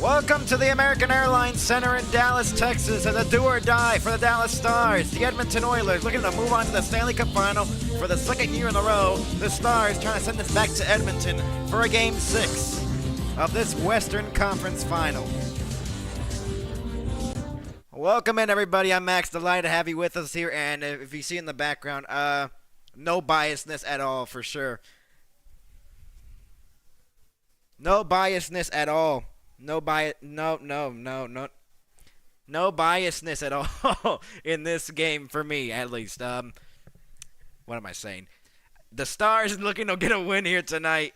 Welcome to the American Airlines Center in Dallas, Texas, as a do or die for the Dallas Stars. The Edmonton Oilers looking to move on to the Stanley Cup Final for the second year in a row. The Stars trying to send this back to Edmonton for a Game 6 of this Western Conference Final. Welcome in, everybody. I'm Max. Delighted to have you with us here. And if you see in the background, no biasness at all, for sure. No biasness at all. No biasness at all in this game for me, at least. What am I saying? The Stars looking to get a win here tonight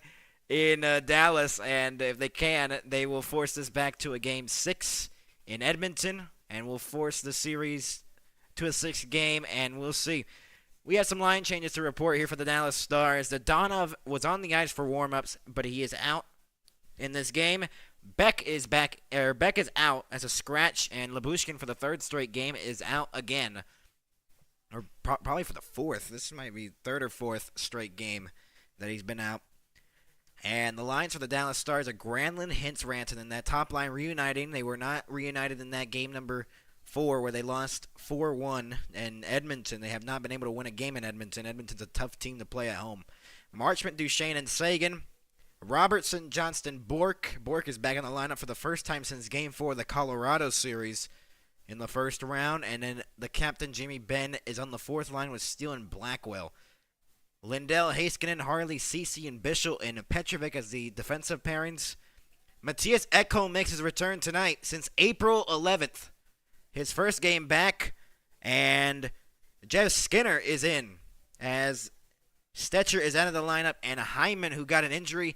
in Dallas, and if they can, they will force this back to a Game 6 in Edmonton, and will force the series to a 6th game, and we'll see. We have some line changes to report here for the Dallas Stars. The Donov was on the ice for warm-ups, but he is out in this game. Beck is out as a scratch, and Lyubushkin for the 3rd straight game is out again. Or probably for the 4th. This might be 3rd or 4th straight game that he's been out. And the lines for the Dallas Stars are Granlund, Hintz, Rantanen. And that top line reuniting. They were not reunited in that game number 4 where they lost 4-1 in Edmonton. They have not been able to win a game in Edmonton. Edmonton's a tough team to play at home. Marchment, Duchesne, and Sagan. Robertson, Johnston, Bourque. Bourque is back in the lineup for the first time since Game 4 of the Colorado series in the first round. And then the captain, Jimmy Benn, is on the 4th line with Steele and Blackwell. Lindell, Heiskanen, Harley, Ceci, and Bishop, and Petrovic as the defensive pairings. Matthias Ekholm makes his return tonight since April 11th. His first game back. And Jeff Skinner is in as Stetcher is out of the lineup, and Hyman, who got an injury,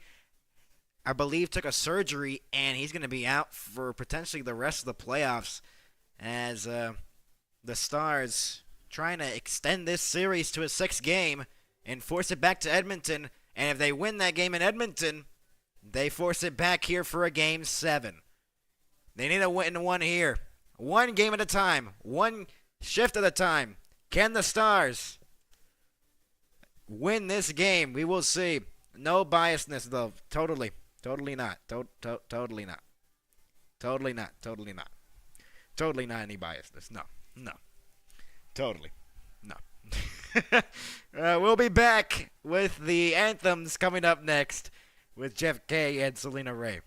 I believe took a surgery, and he's going to be out for potentially the rest of the playoffs as the Stars trying to extend this series to a 6th game and force it back to Edmonton. And if they win that game in Edmonton, they force it back here for a Game 7. They need a win one here. One game at a time. One shift at a time. Can the Stars win this game? We will see. No biasness, though. Totally not. Totally not. Totally not any biasness. No. Totally. No. We'll be back with the anthems coming up next with Jeff Kay and Selena Ray.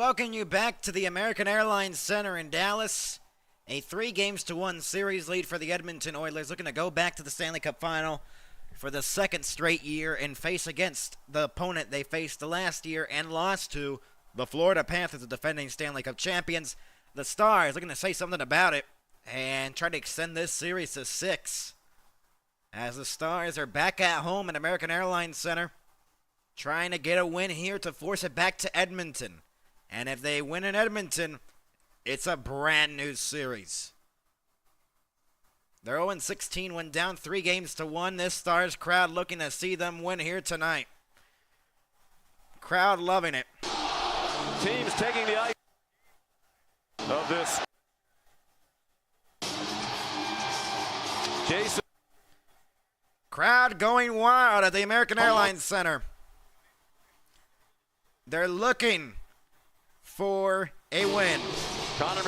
welcome you back to the American Airlines Center in Dallas. A 3-1 series lead for the Edmonton Oilers, looking to go back to the Stanley Cup Final for the second straight year and face against the opponent they faced the last year and lost to, the Florida Panthers, the defending Stanley Cup champions. The Stars looking to say something about it and try to extend this series to 6. As the Stars are back at home at American Airlines Center, trying to get a win here to force it back to Edmonton. And if they win in Edmonton, it's a brand new series. They're 0-16 when down 3-1. This Stars crowd looking to see them win here tonight. Crowd loving it. Teams taking the ice of this. Jason. Crowd going wild at the American Airlines Center. They're looking for a win. Connor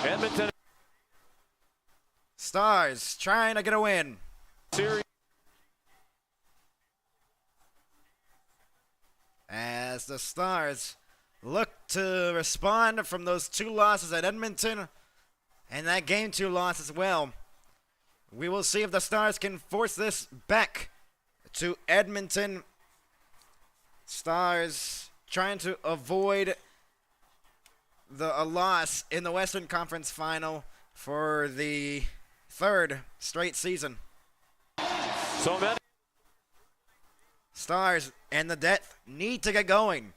Edmonton. Stars trying to get a win. Series. As the Stars look to respond from those 2 losses at Edmonton and that Game 2 loss as well. We will see if the Stars can force this back to Edmonton. Stars trying to avoid a loss in the Western Conference Final for the 3rd straight season. So many. Stars and the depth need to get going.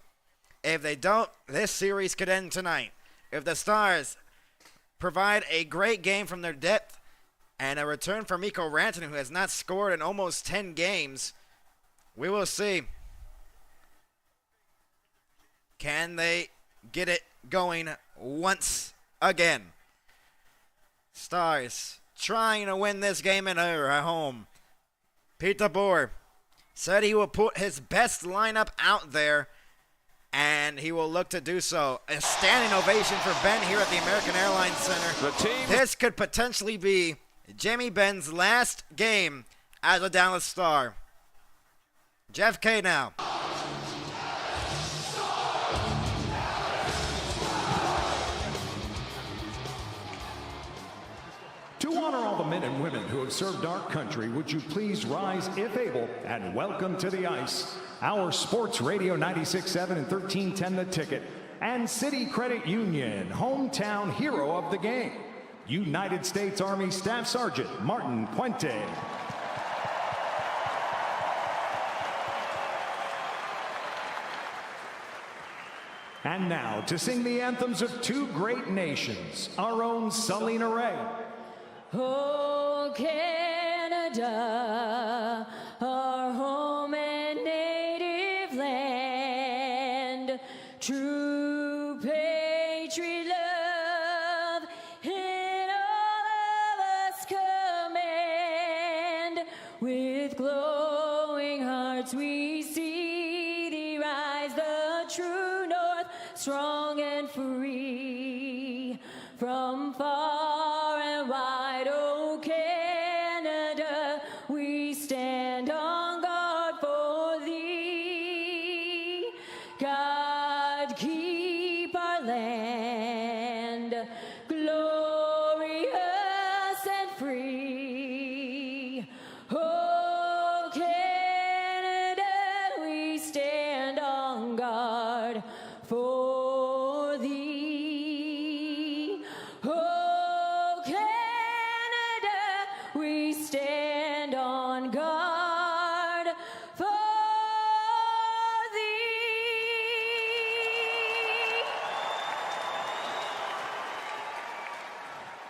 If they don't, this series could end tonight. If the Stars provide a great game from their depth and a return for Mikko Rantanen, who has not scored in almost 10 games, we will see. Can they get it going once again? Stars trying to win this game at home. Pete DeBoer said he will put his best lineup out there, and he will look to do so. A standing ovation for Ben here at the American Airlines Center. This could potentially be Jamie Benn's last game as a Dallas Star. Jeff K now. To honor all the men and women who have served our country, would you please rise, if able, and welcome to the ice our Sports Radio 96.7 and 1310 The Ticket and City Credit Union hometown hero of the game, United States Army Staff Sergeant Martin Puente. And now, to sing the anthems of 2 great nations, our own Salina Ray. Oh, Canada, our home and native land, true patriot love in all of us command. With glowing hearts we see thee rise, the true north, strong and free, from far and wide, oh Canada, we stand on guard for thee. God keep our land glorious and free. Oh Canada, we stand on guard for thee. Oh Canada, we stand on guard for thee.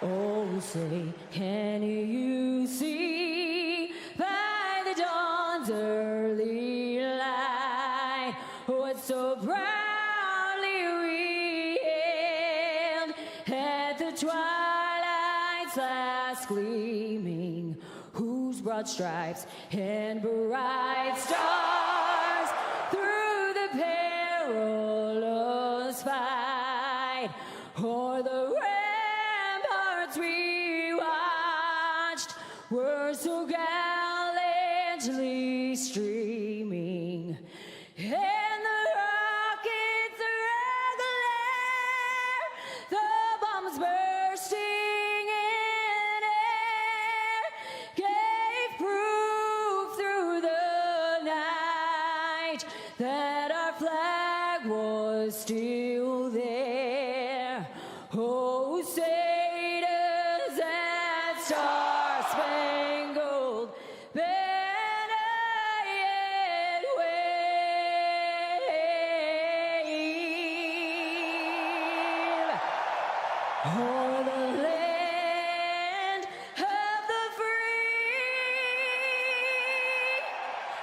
Oh, say, can you see by the dawn's early light what so proudly we hailed at the twilight's last gleaming, whose broad stripes and bright stars through the perilous fight o'er the ramparts we watched were so gallant gently streaming, and the rockets regular, the bombs bursting in air, gave proof through the night that our flag was still there. Oh, say does that star-spangled banner yet wave o'er the land of the free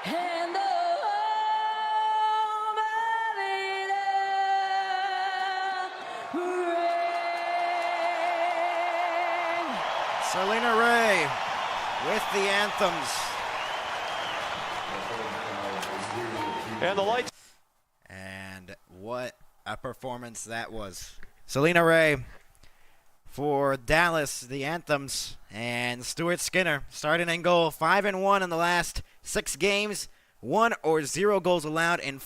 and the home of the brave. Selena Ray with the anthems. And the lights. And what a performance that was. Selena Ray for Dallas, the anthems, and Stuart Skinner starting in goal. 5-1 in the last 6 games. 1 or 0 goals allowed in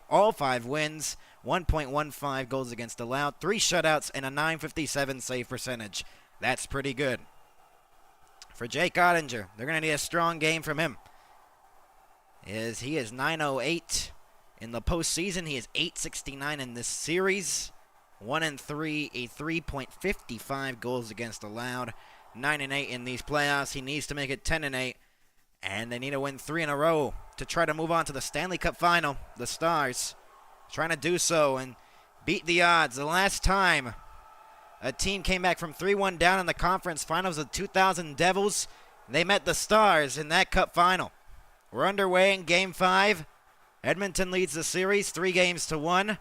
all 5 wins. 1.15 goals against allowed. 3 shutouts and a .957 save percentage. That's pretty good. For Jake Ottinger, they're going to need a strong game from him. He is .908 in the postseason. He is .869 in this series. 1-3, a 3.55 goals against allowed. 9-8 in these playoffs. He needs to make it 10-8, and they need to win 3 in a row to try to move on to the Stanley Cup Final. The Stars trying to do so and beat the odds. The last time a team came back from 3-1 down in the conference finals of 2000 Devils, they met the Stars in that cup final. We're underway in Game 5. Edmonton leads the series 3-1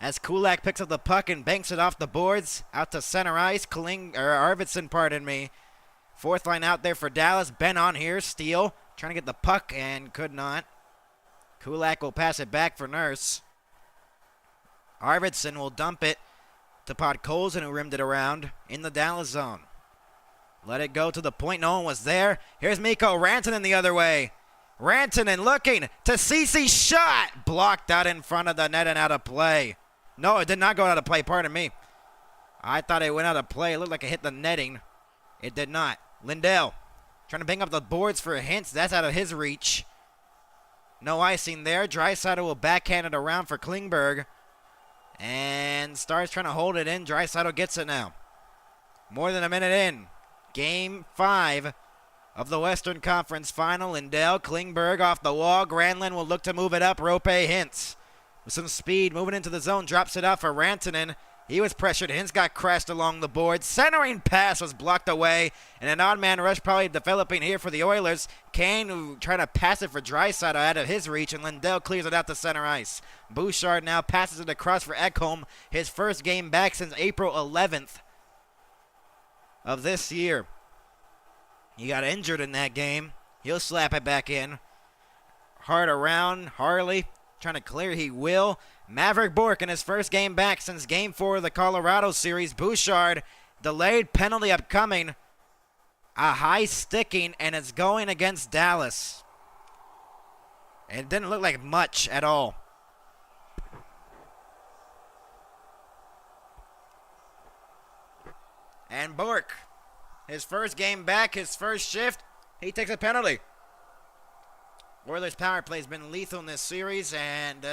as Kulak picks up the puck and banks it off the boards out to center ice. Arvidsson, fourth line out there for Dallas. Ben on here, steal, trying to get the puck and could not. Kulak will pass it back for Nurse. Arvidsson will dump it to Podkolzin, who rimmed it around in the Dallas zone. Let it go to the point. No one was there. Here's Mikko Rantanen the other way. Rantanen looking to Ceci, shot blocked out in front of the net and out of play. No, it did not go out of play. Pardon me. I thought it went out of play. It looked like it hit the netting. It did not. Lindell trying to bang up the boards for hints. That's out of his reach. No icing there. Draisaitl will backhand it around for Klingberg. And Stars trying to hold it in. Draisaitl gets it now. More than a minute in. Game 5 of the Western Conference Final. Lindell, Klingberg off the wall. Granlund will look to move it up. Rope Hintz with some speed. Moving into the zone. Drops it off for Rantanen. He was pressured. Hintz got crashed along the board. Centering pass was blocked away. And an odd man rush probably developing here for the Oilers. Kane trying to pass it for Draisaitl out of his reach. And Lindell clears it out to center ice. Bouchard now passes it across for Ekholm. His first game back since April 11th of this year. He got injured in that game. He'll slap it back in. Hard around. Harley trying to clear. He will. Maverick Bourque in his first game back since Game 4 of the Colorado series. Bouchard, delayed penalty upcoming. A high sticking, and it's going against Dallas. It didn't look like much at all. And Bourque, his first game back, his first shift, he takes a penalty. Oilers' power play has been lethal in this series, and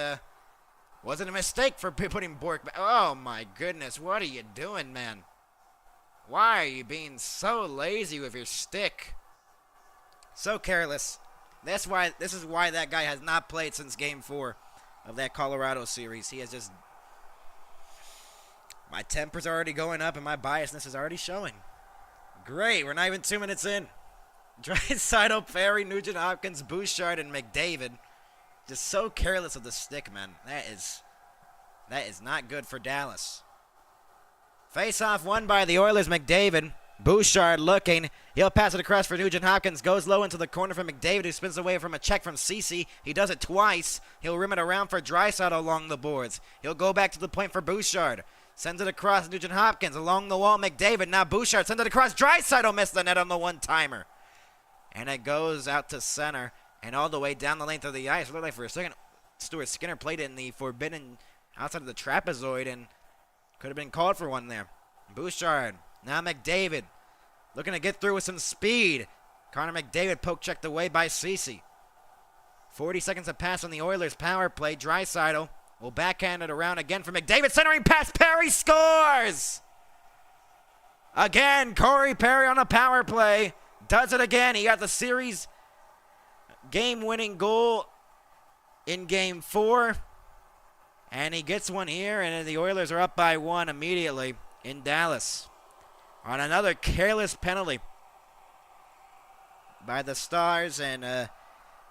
wasn't a mistake for putting Bourque back. Oh, my goodness. What are you doing, man? Why are you being so lazy with your stick? So careless. This is why that guy has not played since Game 4 of that Colorado series. He has just... My temper's already going up, and my biasness is already showing. Great. We're not even 2 minutes in. Draisaitl, Perry, Nugent Hopkins, Bouchard, and McDavid. Just so careless with the stick, man. That is not good for Dallas. Face-off won by the Oilers. McDavid. Bouchard looking. He'll pass it across for Nugent Hopkins. Goes low into the corner for McDavid, who spins away from a check from Ceci. He does it twice. He'll rim it around for Draisaitl along the boards. He'll go back to the point for Bouchard. Sends it across Nugent Hopkins. Along the wall, McDavid. Now Bouchard sends it across. Draisaitl missed the net on the one-timer. And it goes out to center. and all the way down the length of the ice. It looked like for a second Stuart Skinner played it in the forbidden outside of the trapezoid and could have been called for one there. Bouchard, now McDavid, looking to get through with some speed. Connor McDavid poke checked away by Ceci. 40 seconds have passed on the Oilers' power play. Draisaitl will backhand it around again for McDavid. Centering pass, Perry scores! Again, Corey Perry on a power play. Does it again. He got the series game-winning goal in Game 4. And he gets one here, and the Oilers are up by 1 immediately in Dallas. On another careless penalty by the Stars, and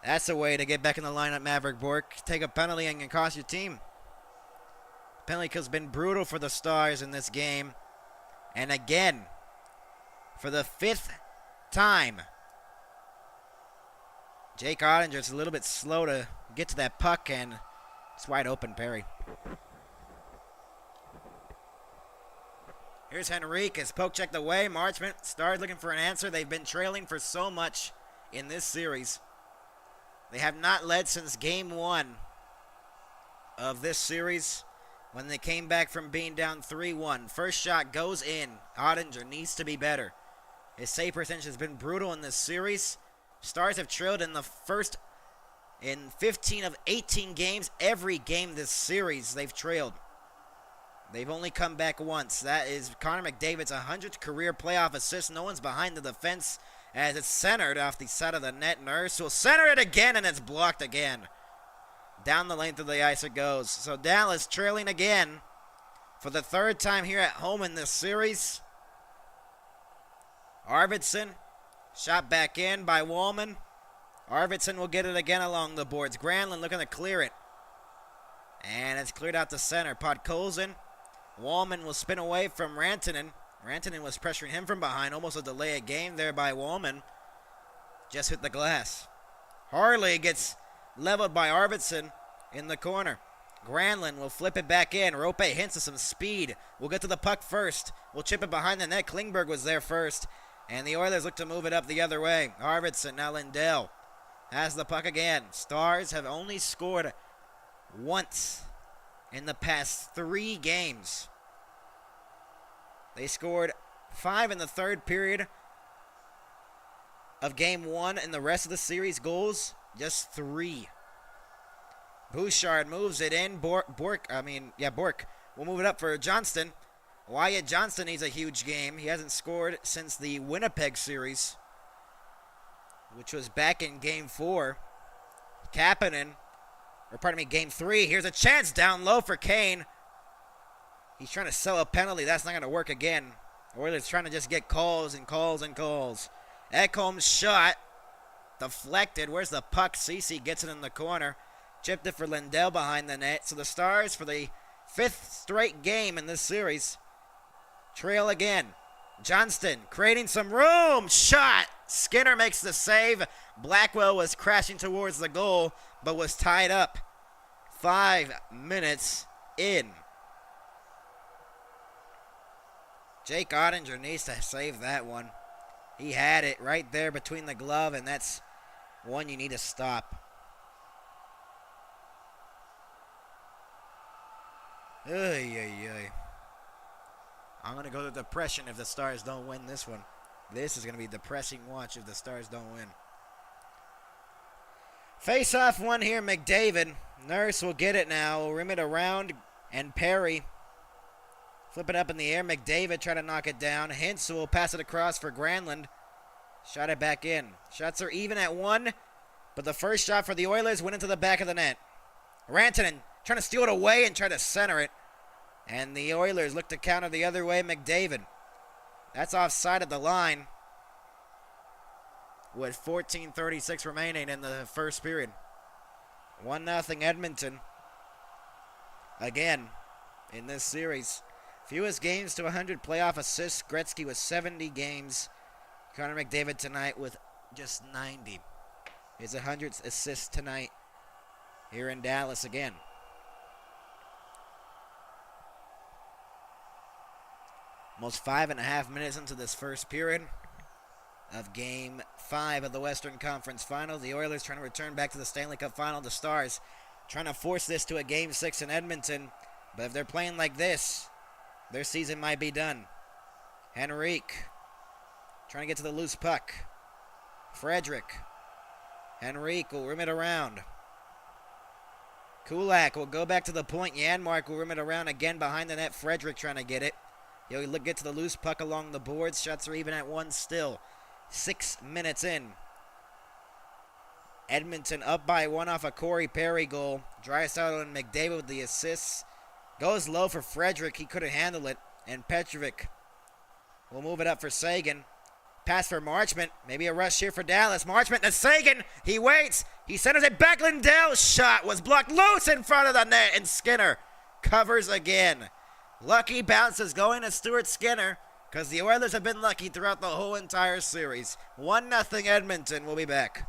that's a way to get back in the lineup, Maverick Bourque. Take a penalty and can cost your team. Penalty has been brutal for the Stars in this game. And again, for the 5th time, Jake Ottinger's a little bit slow to get to that puck, and it's wide open, Perry. Here's Henrique, poke checked away. Marchment, Stars looking for an answer. They've been trailing for so much in this series. They have not led since Game 1 of this series when they came back from being down 3-1. First shot goes in. Ottinger needs to be better. His save percentage has been brutal in this series. Stars have trailed in 15 of 18 games. Every game this series they've trailed. They've only come back once. That is Connor McDavid's 100th career playoff assist. No one's behind the defense as it's centered off the side of the net. Nurse will center it again, and it's blocked again. Down the length of the ice it goes. So Dallas trailing again for the 3rd time here at home in this series. Arvidsson, shot back in by Wallman. Arvidsson will get it again along the boards. Granlund looking to clear it. And it's cleared out to center. Podkolzin. Wallman will spin away from Rantanen. Rantanen was pressuring him from behind. Almost a delay of game there by Wallman. Just hit the glass. Harley gets leveled by Arvidsson in the corner. Granlund will flip it back in. Rope hints of some speed. We'll get to the puck first. We'll chip it behind the net. Klingberg was there first. And the Oilers look to move it up the other way. Arvidsson, now Lindell has the puck again. Stars have only scored once in the past 3 games. They scored 5 in the 3rd period of Game 1, and the rest of the series goals, just 3. Bouchard moves it in. Bourque will move it up for Johnston. Wyatt Johnston needs a huge game. He hasn't scored since the Winnipeg series, which was back in Game 4. Game 3. Here's a chance down low for Kane. He's trying to sell a penalty. That's not going to work again. Oilers trying to just get calls and calls and calls. Ekholm's shot deflected. Where's the puck? Ceci gets it in the corner. Chipped it for Lindell behind the net. So the Stars, for the 5th straight game in this series, trail again. Johnston creating some room. Shot. Skinner makes the save. Blackwell was crashing towards the goal, but was tied up. 5 minutes in. Jake Ottinger needs to save that one. He had it right there between the glove, and that's one you need to stop. I'm going to go to depression if the Stars don't win this one. This is going to be a depressing watch if the Stars don't win. Face-off one here, McDavid. Nurse will get it now. Will rim it around, and Perry flip it up in the air. McDavid try to knock it down. Hintz will pass it across for Granlund. Shot it back in. Shots are even at 1, but the first shot for the Oilers went into the back of the net. Rantanen trying to steal it away and try to center it. And the Oilers look to counter the other way. McDavid. That's offside of the line with 14:36 remaining in the first period. 1-0 Edmonton. Again, in this series. Fewest games to 100 playoff assists. Gretzky with 70 games. Connor McDavid tonight with just 90. His 100th assist tonight here in Dallas again. Almost 5.5 minutes into this first period. of Game 5 of the Western Conference Final. The Oilers trying to return back to the Stanley Cup Final. The Stars trying to force this to a Game 6 in Edmonton. But if they're playing like this, their season might be done. Henrique trying to get to the loose puck. Frederic. Henrique will rim it around. Kulak will go back to the point. Janmark will rim it around again behind the net. Frederic trying to get it. He'll get to the loose puck along the boards. Shots are even at 1 still. 6 minutes in. Edmonton up by 1 off a Corey Perry goal. Draisaitl and McDavid with the assists. Goes low for Frederic. He couldn't handle it. And Petrovic will move it up for Sagan. Pass for Marchment. Maybe a rush here for Dallas. Marchment to Sagan. He waits. He centers it back. Lindell's shot was blocked loose in front of the net. And Skinner covers again. Lucky bounces going to Stuart Skinner because the Oilers have been lucky throughout the whole entire series. 1-0 Edmonton. We'll be back.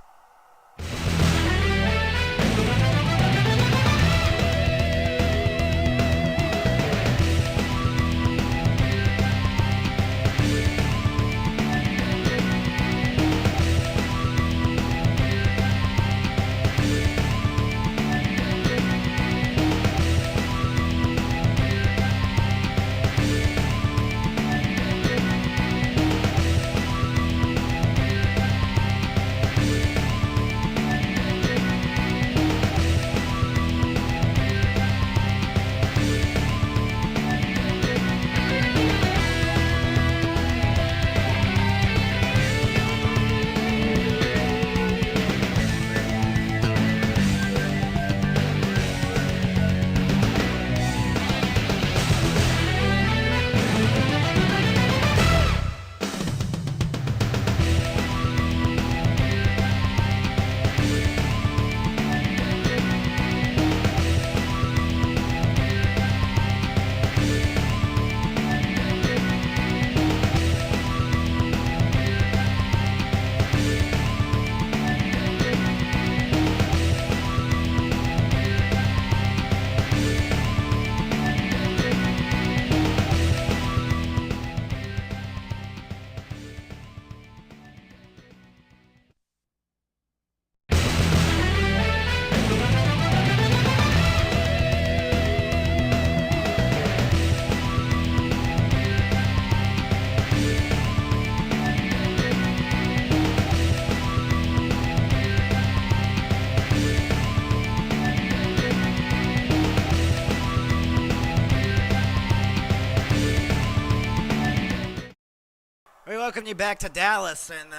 We welcome you back to Dallas, and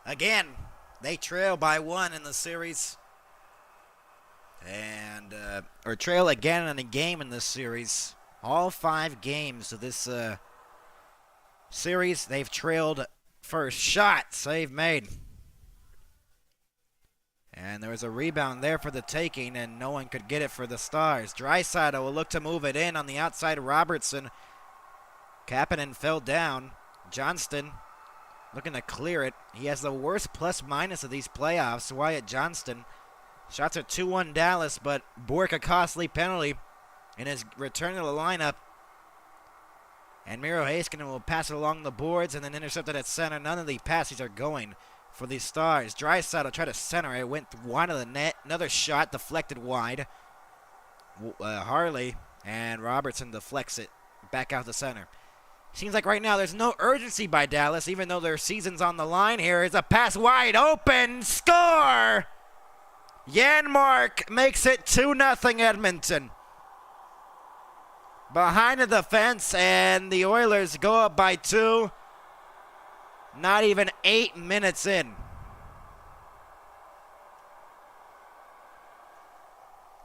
again, they trail by 1 in the series, and or trail again in a game in this series. All 5 games of this series, they've trailed first. Shot, save made, and there was a rebound there for the taking, and no one could get it for the Stars. Draisaitl will look to move it in on the outside. Robertson, Kapanen fell down. Johnston looking to clear it. He has the worst plus-minus of these playoffs. Wyatt Johnston. Shots are 2-1 Dallas, but Bourque a costly penalty in his return to the lineup. And Miro Heiskanen will pass it along the boards and then intercepted at center. None of the passes are going for the Stars. Draisaitl tried to center it. Went wide of the net. Another shot deflected wide. Harley and Robertson deflects it back out the center. Seems like right now there's no urgency by Dallas, even though their season's on the line here. It's a pass wide open. Score! Janmark makes it 2-0 Edmonton. Behind the defense, and the Oilers go up by 2. Not even 8 minutes in.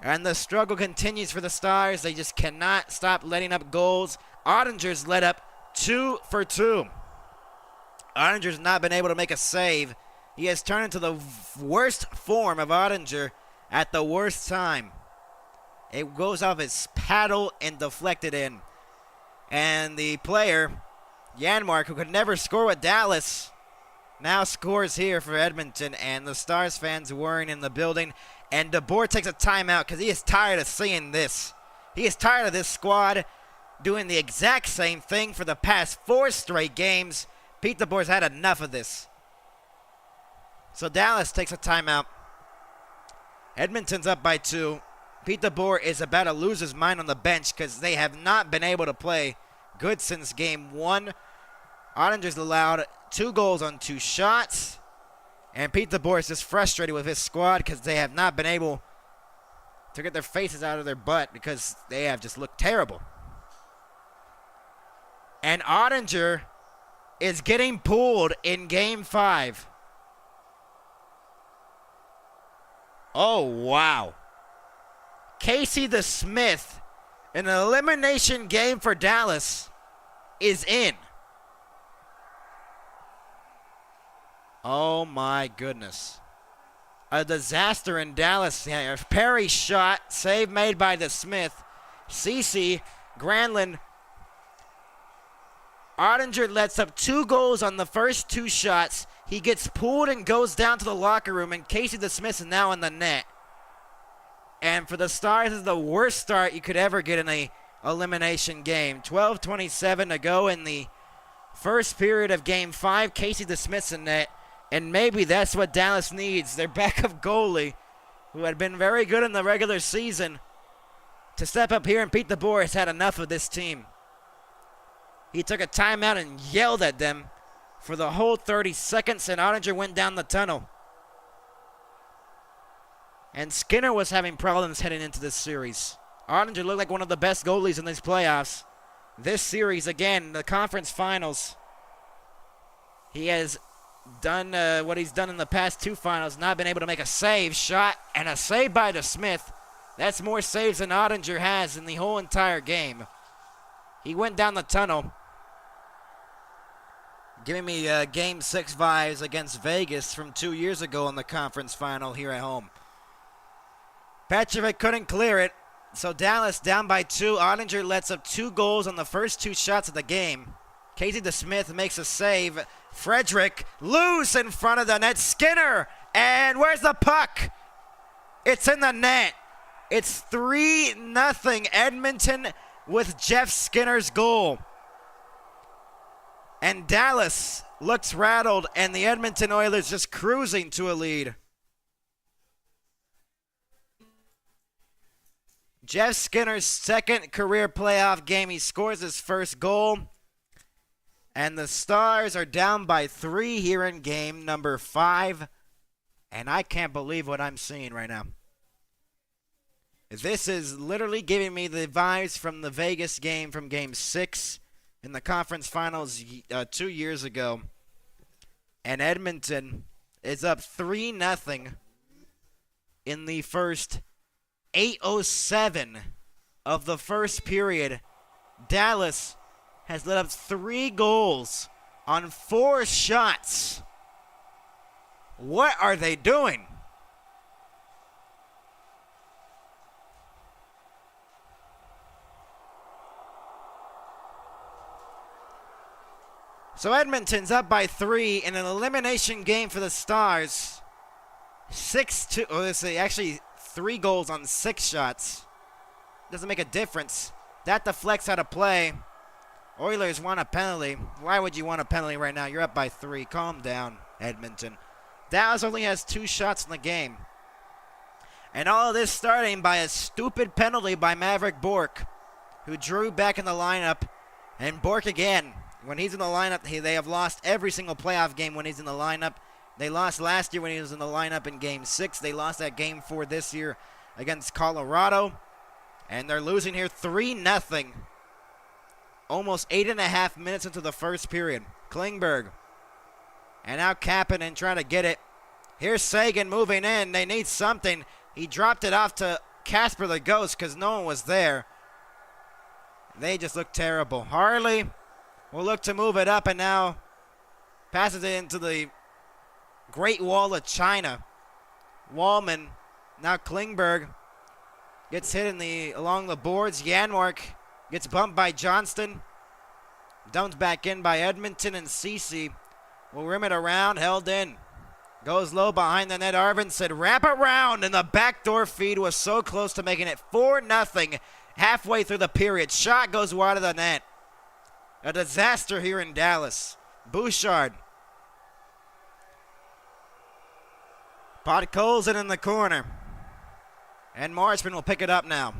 And the struggle continues for the Stars. They just cannot stop letting up goals. Ottinger's let up 2 for 2. Ottinger's not been able to make a save. He has turned into the worst form of Ottinger at the worst time. It goes off his paddle and deflected in. And the player, Janmark, who could never score with Dallas, now scores here for Edmonton. And the Stars fans worrying in the building. And DeBoer takes a timeout because he is tired of seeing this. He is tired of this squad doing the exact same thing for the past 4 straight games. Pete DeBoer's had enough of this. So Dallas takes a timeout. Edmonton's up by 2. Pete DeBoer is about to lose his mind on the bench because they have not been able to play good since game 1. Ottinger's allowed 2 goals on 2 shots. And Pete DeBoer is just frustrated with his squad because they have not been able to get their faces out of their butt because they have just looked terrible. And Ottinger is getting pulled in game 5. Oh, wow. Casey DeSmith, in an elimination game for Dallas, is in. Oh, my goodness. A disaster in Dallas here. Perry shot, save made by DeSmith. Ceci, Granlund. Ottinger lets up 2 goals on the first 2 shots. He gets pulled and goes down to the locker room, and Casey DeSmith is now in the net. And for the Stars, this is the worst start you could ever get in a elimination game. 12:27 to go in the first period of Game 5. Casey DeSmith's in net, and maybe that's what Dallas needs. Their backup goalie, who had been very good in the regular season, to step up here, and Pete DeBoer has had enough of this team. He took a timeout and yelled at them for the whole 30 seconds, and Ottinger went down the tunnel. And Skinner was having problems heading into this series. Ottinger looked like one of the best goalies in these playoffs. This series, again, the conference finals, he has done what he's done in the past 2 finals, not been able to make a save. Shot and a save by DeSmith. That's more saves than Ottinger has in the whole entire game. He went down the tunnel, giving me Game 6 vibes against Vegas from 2 years ago in the conference final here at home. Petrovic couldn't clear it, so Dallas down by 2. Ottinger lets up 2 goals on the first 2 shots of the game. Casey DeSmith makes a save. Frederick loose in front of the net. Skinner, and where's the puck? It's in the net. It's 3-0 Edmonton with Jeff Skinner's goal. And Dallas looks rattled, and the Edmonton Oilers just cruising to a lead. Jeff Skinner's second career playoff game. He scores his first goal. And the Stars are down by 3 here in game number 5. And I can't believe what I'm seeing right now. This is literally giving me the vibes from the Vegas game from game 6 in the conference finals 2 years ago. And Edmonton is up 3-0 in the first 8:07 of the first period. Dallas has let up 3 goals on 4 shots. What are they doing? So Edmonton's up by 3 in an elimination game for the Stars. 6-2. Oh, let's see. Actually, 3 goals on 6 shots. Doesn't make a difference. That deflects out of play. Oilers want a penalty. Why would you want a penalty right now? You're up by 3. Calm down, Edmonton. Dallas only has 2 shots in the game. And all of this starting by a stupid penalty by Maverick Bourque, who drew back in the lineup. And Bourque again. When he's in the lineup, they have lost every single playoff game when he's in the lineup. They lost last year when he was in the lineup in Game 6. They lost that Game 4 this year against Colorado. And they're losing here 3-0. Almost 8.5 minutes into the first period. Klingberg. And now Kapanen trying to get it. Here's Sagan moving in. They need something. He dropped it off to Casper the Ghost because no one was there. They just look terrible. Harley will look to move it up and now passes it into the Great Wall of China. Wallman, now Klingberg gets hit along the boards. Janmark gets bumped by Johnston. Dumped back in by Edmonton, and Ceci will rim it around, held in. Goes low behind the net. Arvind said wrap around, and the backdoor feed was so close to making it 4-0 halfway through the period. Shot goes wide of the net. A disaster here in Dallas. Bouchard Podkolzin in the corner. And Marchman will pick it up now.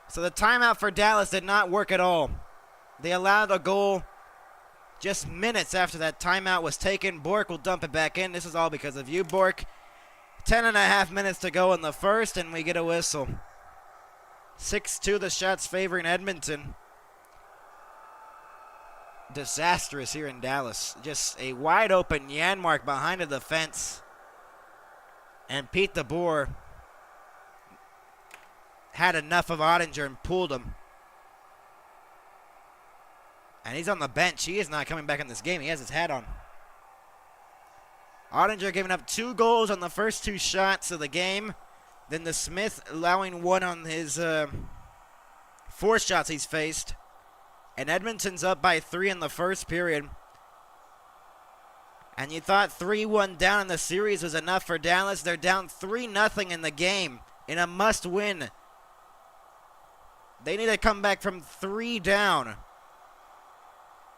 So the timeout for Dallas did not work at all. They allowed a goal just minutes after that timeout was taken. Bork will dump it back in. This is all because of you, Bork. 10.5 minutes to go in the first, and we get a whistle. 6-2, the shots favoring Edmonton. Disastrous here in Dallas. Just a wide open Janmark behind the defense. And Pete DeBoer had enough of Ottinger and pulled him. And he's on the bench. He is not coming back in this game. He has his hat on. Ottinger giving up 2 goals on the first 2 shots of the game. Then the Smith allowing 1 on his 4 shots he's faced. And Edmonton's up by 3 in the first period. And you thought 3-1 down in the series was enough for Dallas. They're down 3-0 in the game in a must-win. They need to come back from 3 down.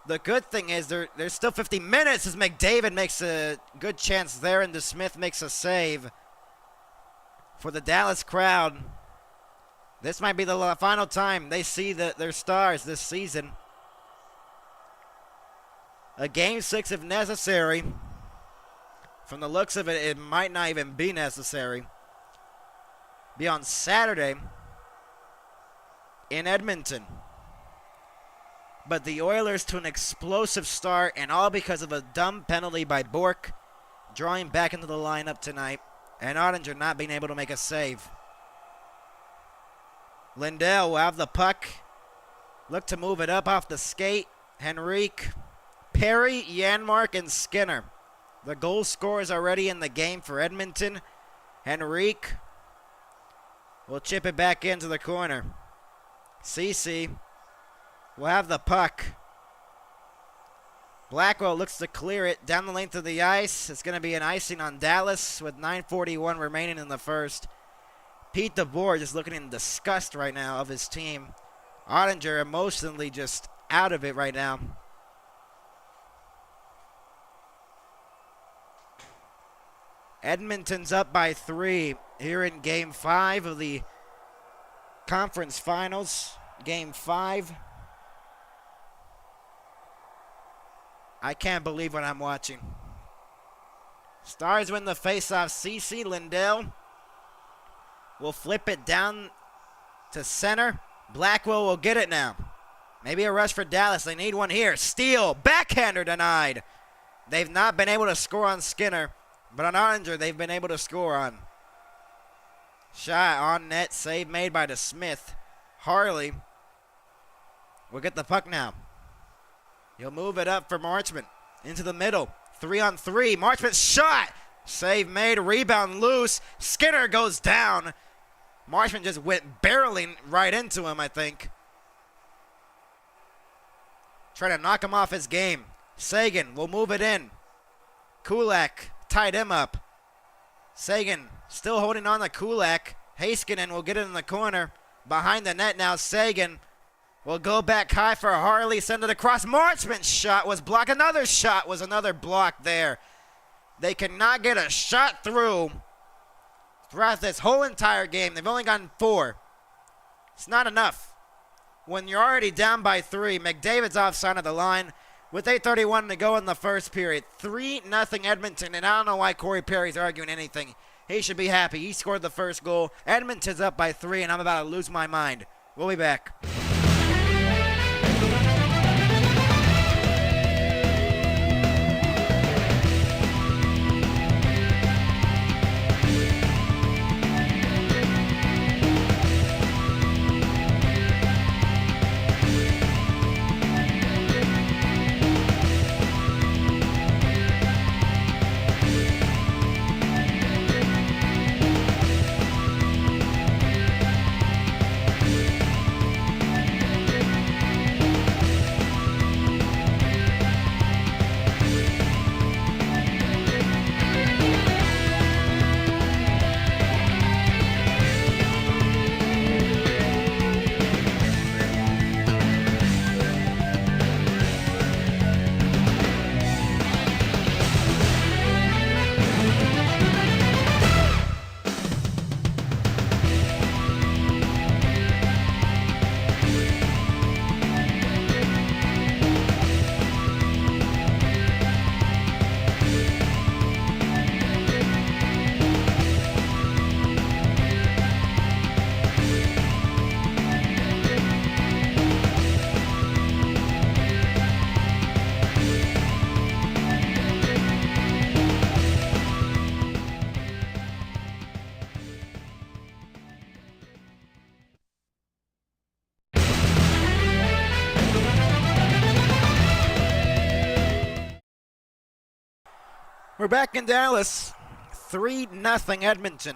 The good thing is there's still 50 minutes as McDavid makes a good chance there and DeSmith makes a save. For the Dallas crowd, this might be the final time they see their stars this season. A game 6 if necessary. From the looks of it, it might not even be necessary. Be on Saturday in Edmonton. But the Oilers to an explosive start, and all because of a dumb penalty by Bork, drawing back into the lineup tonight, and Ottinger not being able to make a save. Lindell will have the puck. Look to move it up off the skate. Henrique, Perry, Janmark, and Skinner. The goal scorers already in the game for Edmonton. Henrique will chip it back into the corner. Ceci will have the puck. Blackwell looks to clear it down the length of the ice. It's going to be an icing on Dallas with 9:41 remaining in the first. Pete DeBoer just looking in disgust right now of his team. Ottinger emotionally just out of it right now. Edmonton's up by 3 here in Game 5 of the conference finals. Game 5. I can't believe what I'm watching. Stars win the faceoff. Ceci Lindell will flip it down to center. Blackwell will get it now. Maybe a rush for Dallas. They need one here. Steal. Backhander denied. They've not been able to score on Skinner, but on Ottinger they've been able to score on. Shot on net. Save made by DeSmith. Harley will get the puck now. He'll move it up for Marchment. Into the middle. 3-on-3. Marchment shot. Save made. Rebound loose. Skinner goes down. Marchment just went barreling right into him, I think. Trying to knock him off his game. Sagan will move it in. Kulak tied him up. Sagan still holding on to Kulak. Heiskanen will get it in the corner. Behind the net now, Sagan will go back high for Harley. Send it across. Marchman's shot was blocked. Another shot was another block there. They cannot get a shot through throughout this whole entire game. They've only gotten 4. It's not enough. When you're already down by 3, McDavid's offside of the line with 8:31 to go in the first period. 3-0 Edmonton, and I don't know why Corey Perry's arguing anything. He should be happy. He scored the first goal. Edmonton's up by 3, and I'm about to lose my mind. We'll be back. We're back in Dallas. 3-0 Edmonton.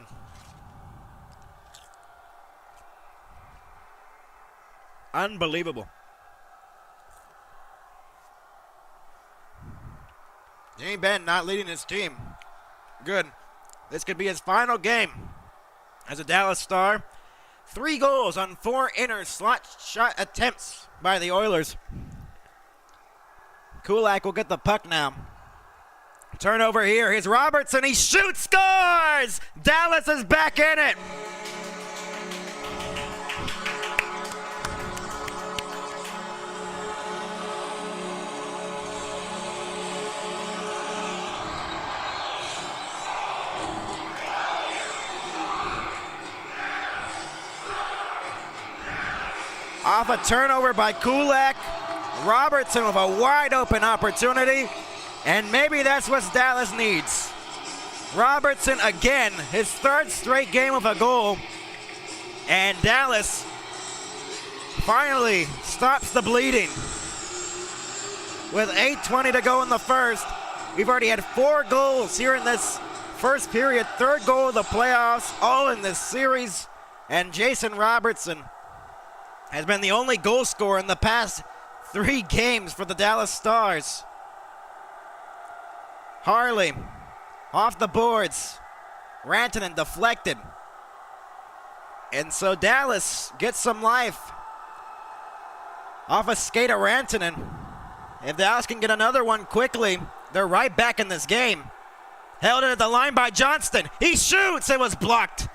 Unbelievable. Jamie Benn not leading his team. Good. This could be his final game as a Dallas Star. 3 goals on 4 inner slot shot attempts by the Oilers. Kulak will get the puck now. Turnover here. Here's Robertson. He shoots, scores! Dallas is back in it. Off a turnover by Kulak. Robertson with a wide open opportunity. And maybe that's what Dallas needs. Robertson again, his 3rd straight game with a goal. And Dallas finally stops the bleeding. With 8:20 to go in the first, we've already had 4 goals here in this first period. 3rd goal of the playoffs, all in this series. And Jason Robertson has been the only goal scorer in the past 3 games for the Dallas Stars. Harley off the boards. Rantanen deflected. And so Dallas gets some life off a skate of Rantanen. If Dallas can get another one quickly, they're right back in this game. Held it at the line by Johnston. He shoots. It was blocked.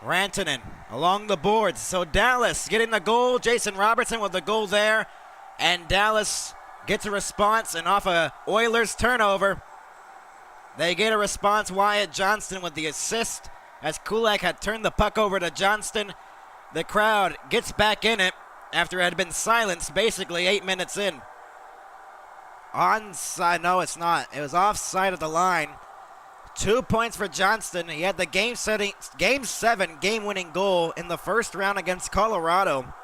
Rantanen along the boards. So Dallas getting the goal. Jason Robertson with the goal there. And Dallas gets a response, and off a Oilers turnover, they get a response. Wyatt Johnston with the assist as Kulak had turned the puck over to Johnston. The crowd gets back in it after it had been silenced basically 8 minutes in. Onside, no it's not. It was offside of the line. 2 points for Johnston. He had the Game 7 game-winning goal in the first round against Colorado.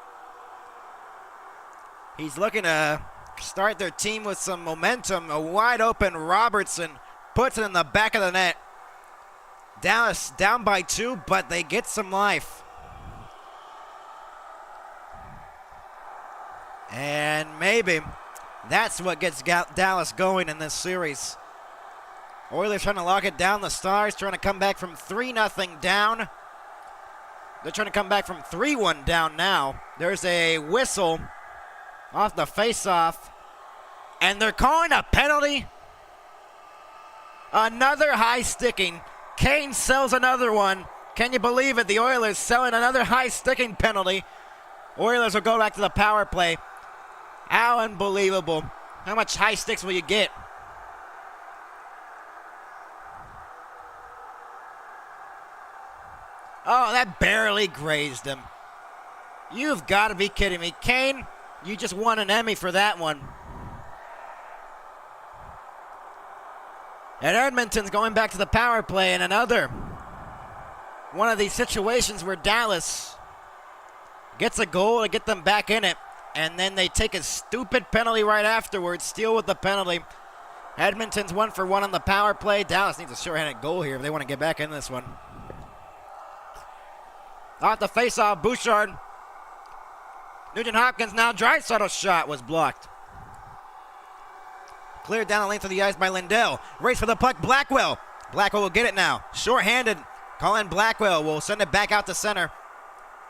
He's looking to start their team with some momentum. A wide open Robertson puts it in the back of the net. Dallas down by 2, but they get some life. And maybe that's what gets Dallas going in this series. Oilers trying to lock it down. The Stars trying to come back from 3-0 down. They're trying to come back from 3-1 down now. There's a whistle off the face-off. And they're calling a penalty. Another high sticking. Kane sells another one. Can you believe it? The Oilers selling another high sticking penalty. Oilers will go back to the power play. How unbelievable. How much high sticks will you get? Oh, that barely grazed him. You've got to be kidding me. Kane, you just won an Emmy for that one. And Edmonton's going back to the power play in another one of these situations where Dallas gets a goal to get them back in it. And then they take a stupid penalty right afterwards. Steal with the penalty. Edmonton's 1 for 1 on the power play. Dallas needs a shorthanded goal here if they want to get back in this one. Off the face-off, Bouchard. Nugent Hopkins now. Draisaitl's shot was blocked. Cleared down the length of the ice by Lindell. Race for the puck, Blackwell. Blackwell will get it now. Short-handed. Colin Blackwell will send it back out to center.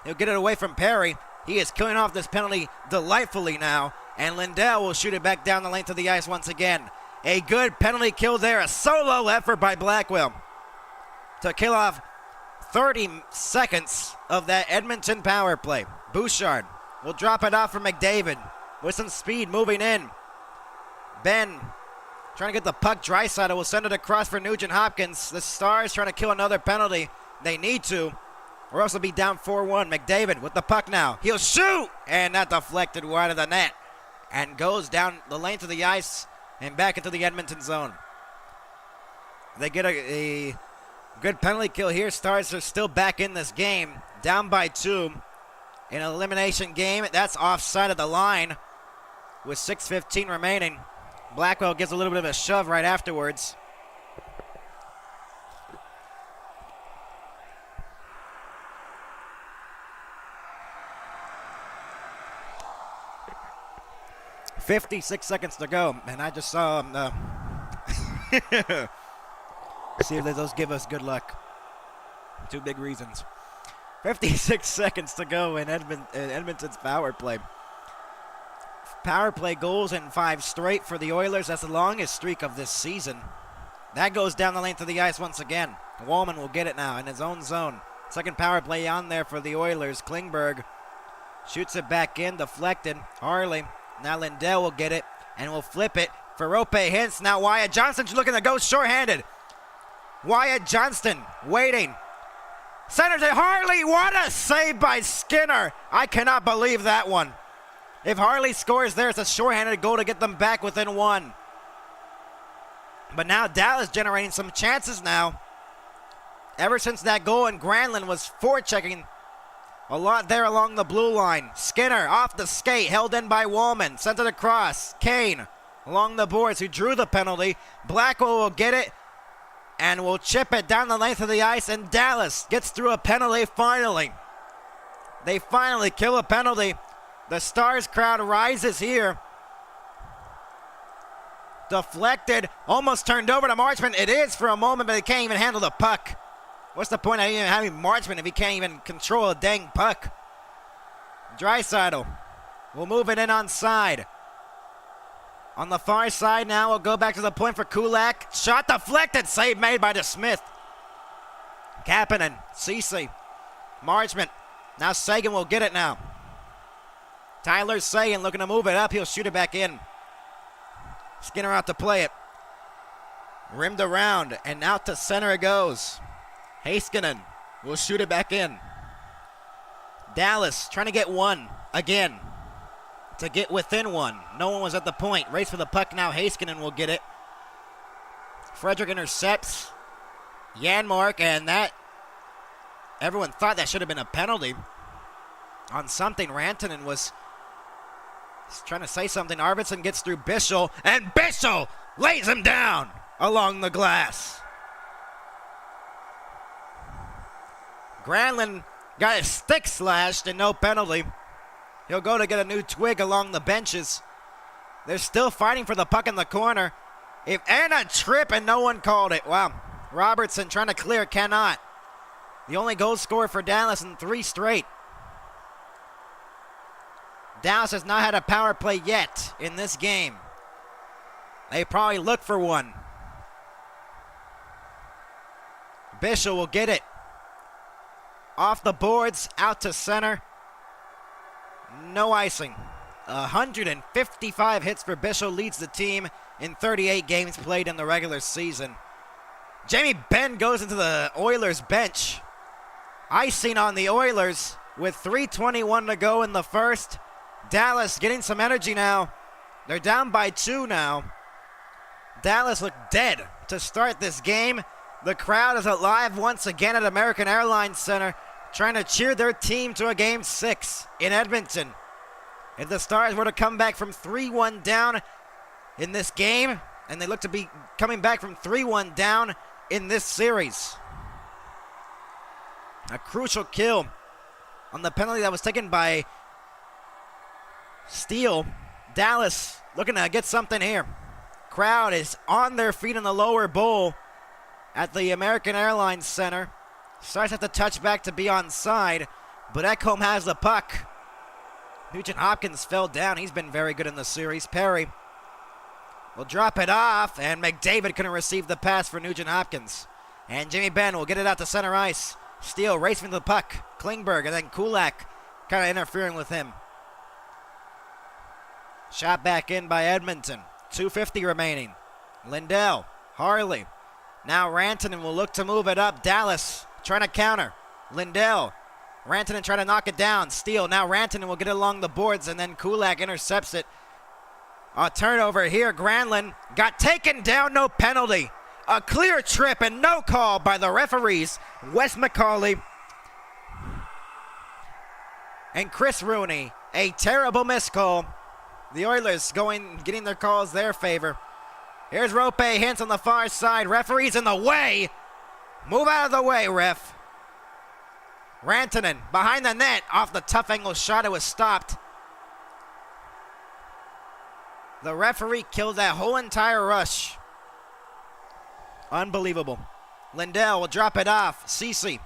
He'll get it away from Perry. He is killing off this penalty delightfully now. And Lindell will shoot it back down the length of the ice once again. A good penalty kill there. A solo effort by Blackwell to kill off 30 seconds of that Edmonton power play. Bouchard will drop it off for McDavid with some speed moving in. Ben trying to get the puck. Draisaitl will send it across for Nugent Hopkins. The Stars trying to kill another penalty. They need to, or else they'll be down 4-1. McDavid with the puck now. He'll shoot! And that deflected wide of the net. And goes down the length of the ice and back into the Edmonton zone. They get a good penalty kill here. Stars are still back in this game. Down by 2 in an elimination game. That's offside of the line with 6:15 remaining. Blackwell gives a little bit of a shove right afterwards. "56 seconds to go," and I just saw him see if those give us good luck. Two big reasons. 56 seconds to go in Edmonton's power play. Power play goals in 5 straight for the Oilers. That's the longest streak of this season. That goes down the length of the ice once again. Wallman will get it now in his own zone. Second power play on there for the Oilers. Klingberg shoots it back in, deflected. Harley. Now Lindell will get it and will flip it for Rope Hintz. Now Wyatt Johnston's looking to go shorthanded. Wyatt Johnston waiting. Center to Harley. What a save by Skinner. I cannot believe that one. If Harley scores there, it's a shorthanded goal to get them back within 1. But now Dallas generating some chances now. Ever since that goal, and Granlund was forechecking a lot there along the blue line. Skinner off the skate, held in by Wallman. Sent it across. Kane along the boards, who drew the penalty. Blackwell will get it and will chip it down the length of the ice, and Dallas gets through a penalty finally. They finally kill a penalty. The Stars crowd rises here. Deflected, almost turned over to Marchment. It is for a moment, but he can't even handle the puck. What's the point of even having Marchment if he can't even control a dang puck? Draisaitl will move it in on side. On the far side now, we'll go back to the point for Kulak. Shot deflected, save made by DeSmith. Kapanen, Ceci, Marchment. Now Seguin will get it now. Tyler Seguin looking to move it up. He'll shoot it back in. Skinner out to play it. Rimmed around, and out to center it goes. Heiskanen will shoot it back in. Dallas trying to get 1 again. To get within 1. No one was at the point. Race for the puck now. Heiskanen will get it. Frederick intercepts Janmark, and that, everyone thought that should have been a penalty on something. Rantanen was trying to say something. Arvidsson gets through Bischel, and Bischel lays him down along the glass. Granlund got his stick slashed and no penalty. He'll go to get a new twig along the benches. They're still fighting for the puck in the corner. And a trip, and no one called it. Wow. Robertson trying to clear, cannot. The only goal scorer for Dallas in 3 straight. Dallas has not had a power play yet in this game. They probably look for one. Bischel will get it. Off the boards, out to center. No icing. 155 hits for Bischel, leads the team in 38 games played in the regular season. Jamie Benn goes into the Oilers bench. Icing on the Oilers with 3:21 to go in the first. Dallas getting some energy now. They're down by 2 now. Dallas looked dead to start this game. The crowd is alive once again at American Airlines Center, trying to cheer their team to a Game 6 in Edmonton. If the Stars were to come back from 3-1 down in this game, and they look to be coming back from 3-1 down in this series. A crucial kill on the penalty that was taken by Steele. Dallas looking to get something here. Crowd is on their feet in the lower bowl at the American Airlines Center. Stars have to touch back to be onside, but Ekholm has the puck. Nugent Hopkins fell down. He's been very good in the series. Perry will drop it off, and McDavid couldn't receive the pass for Nugent Hopkins. And Jamie Benn will get it out to center ice. Steele racing to the puck. Klingberg, and then Kulak kind of interfering with him. Shot back in by Edmonton. 2:50 remaining. Lindell, Harley. Now Rantanen will look to move it up. Dallas trying to counter. Lindell. Rantanen trying to knock it down. Steele. Now Rantanen will get it along the boards, and then Kulak intercepts it. A turnover here. Granlund got taken down. No penalty. A clear trip and no call by the referees. Wes McCauley and Chris Rooney. A terrible miscall. The Oilers getting their calls their favor. Here's Rope, hands on the far side. Referee's in the way. Move out of the way, ref. Rantanen behind the net. Off the tough angle shot, it was stopped. The referee killed that whole entire rush. Unbelievable. Lindell will drop it off. Ceci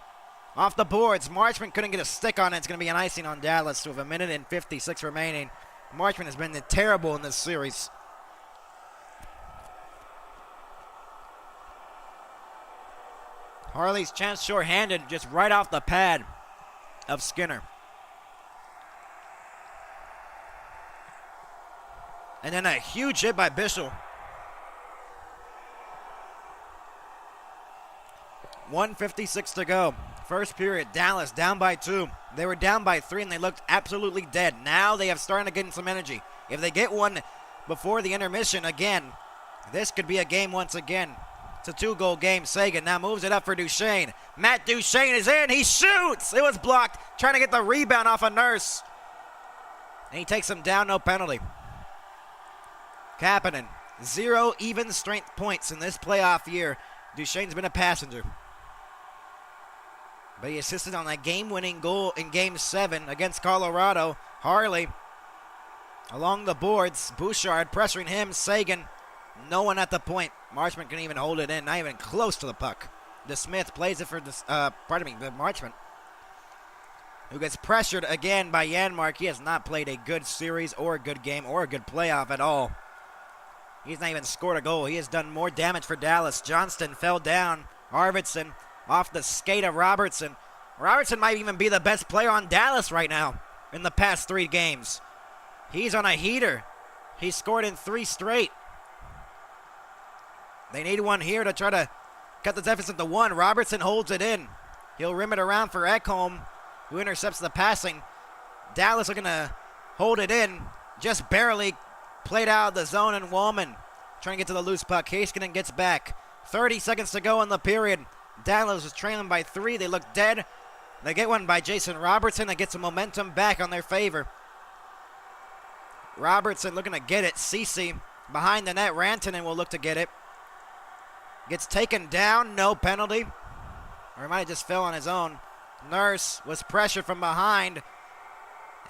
off the boards. Marchment couldn't get a stick on it. It's going to be an icing on Dallas with 1:56 remaining. Marchment has been terrible in this series. Harley's chance short-handed just right off the pad of Skinner. And then a huge hit by Bischel. 1:56 to go. First period, Dallas down by 2. They were down by 3 and they looked absolutely dead. Now they have started to get some energy. If they get one before the intermission again, this could be a game once again. It's a 2-goal game. Seguin now moves it up for Duchesne. Matt Duchesne is in. He shoots. It was blocked. Trying to get the rebound off a Nurse. And he takes him down, no penalty. Kapanen, 0 even strength points in this playoff year. Duchesne's been a passenger. But he assisted on that game-winning goal in Game 7 against Colorado. Harley along the boards. Bouchard pressuring him. Seguin, no one at the point. Marchment couldn't even hold it in, not even close to the puck. DeSmith plays it for Marchment, who gets pressured again by Janmark. He has not played a good series or a good game or a good playoff at all. He's not even scored a goal. He has done more damage for Dallas. Johnston fell down. Arvidsson off the skate of Robertson. Robertson might even be the best player on Dallas right now in the past 3 games. He's on a heater. He scored in 3 straight. They need one here to try to cut the deficit to 1. Robertson holds it in. He'll rim it around for Ekholm, who intercepts the passing. Dallas looking to hold it in. Just barely played out of the zone, and Wallman trying to get to the loose puck. Heiskanen gets back. 30 seconds to go in the period. Dallas is trailing by 3. They look dead. They get one by Jason Robertson. They get some momentum back on their favor. Robertson looking to get it. Ceci behind the net. Rantanen will look to get it. Gets taken down. No penalty. Or he might have just fell on his own. Nurse was pressured from behind.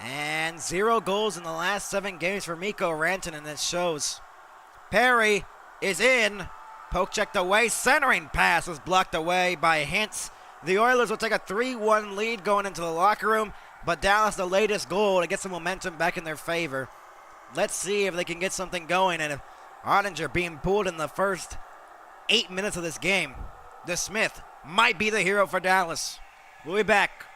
And 0 goals in the last 7 games for Mikko Rantanen. That shows. Perry is in. Poke checked away. Centering pass was blocked away by Hintz. The Oilers will take a 3-1 lead going into the locker room. But Dallas, the latest goal to get some momentum back in their favor. Let's see if they can get something going. And if Ottinger being pulled in the first 8 minutes of this game, DeSmith might be the hero for Dallas. We'll be back.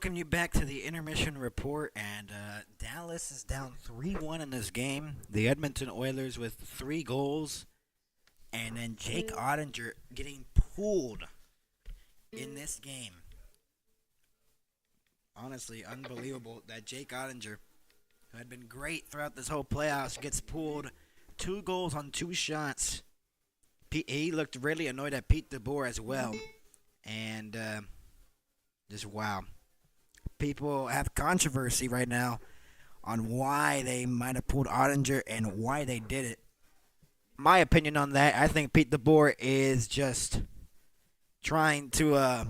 welcome you back to the intermission report. And Dallas is down 3-1 in this game. The Edmonton Oilers with 3 goals. And then Jake Ottinger getting pulled in this game. Honestly, unbelievable that Jake Ottinger, who had been great throughout this whole playoffs, gets pulled. 2 goals on 2 shots. He looked really annoyed at Pete DeBoer as well. And just wow. People have controversy right now on why they might have pulled Ottinger and why they did it. My opinion on that, I think Pete DeBoer is just trying to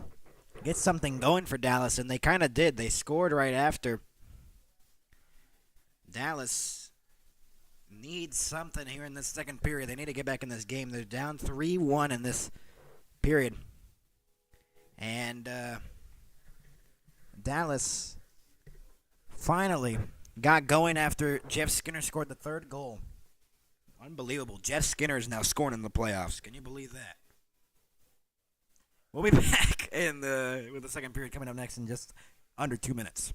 get something going for Dallas, and they kind of did. They scored right after. Dallas needs something here in this second period. They need to get back in this game. They're down 3-1 in this period. And Dallas finally got going after Jeff Skinner scored the 3rd goal. Unbelievable. Jeff Skinner is now scoring in the playoffs. Can you believe that? We'll be back with the second period coming up next in just under 2 minutes.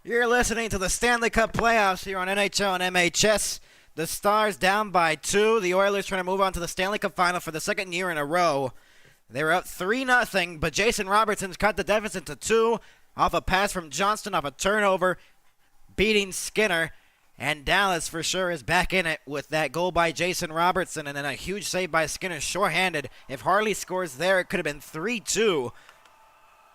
You're listening to the Stanley Cup playoffs here on NHL and MHS. The Stars down by 2. The Oilers trying to move on to the Stanley Cup final for the 2nd year in a row. They were up 3-0, but Jason Robertson's cut the deficit to 2 off a pass from Johnston off a turnover, beating Skinner. And Dallas for sure is back in it with that goal by Jason Robertson and then a huge save by Skinner shorthanded. If Harley scores there, it could have been 3-2.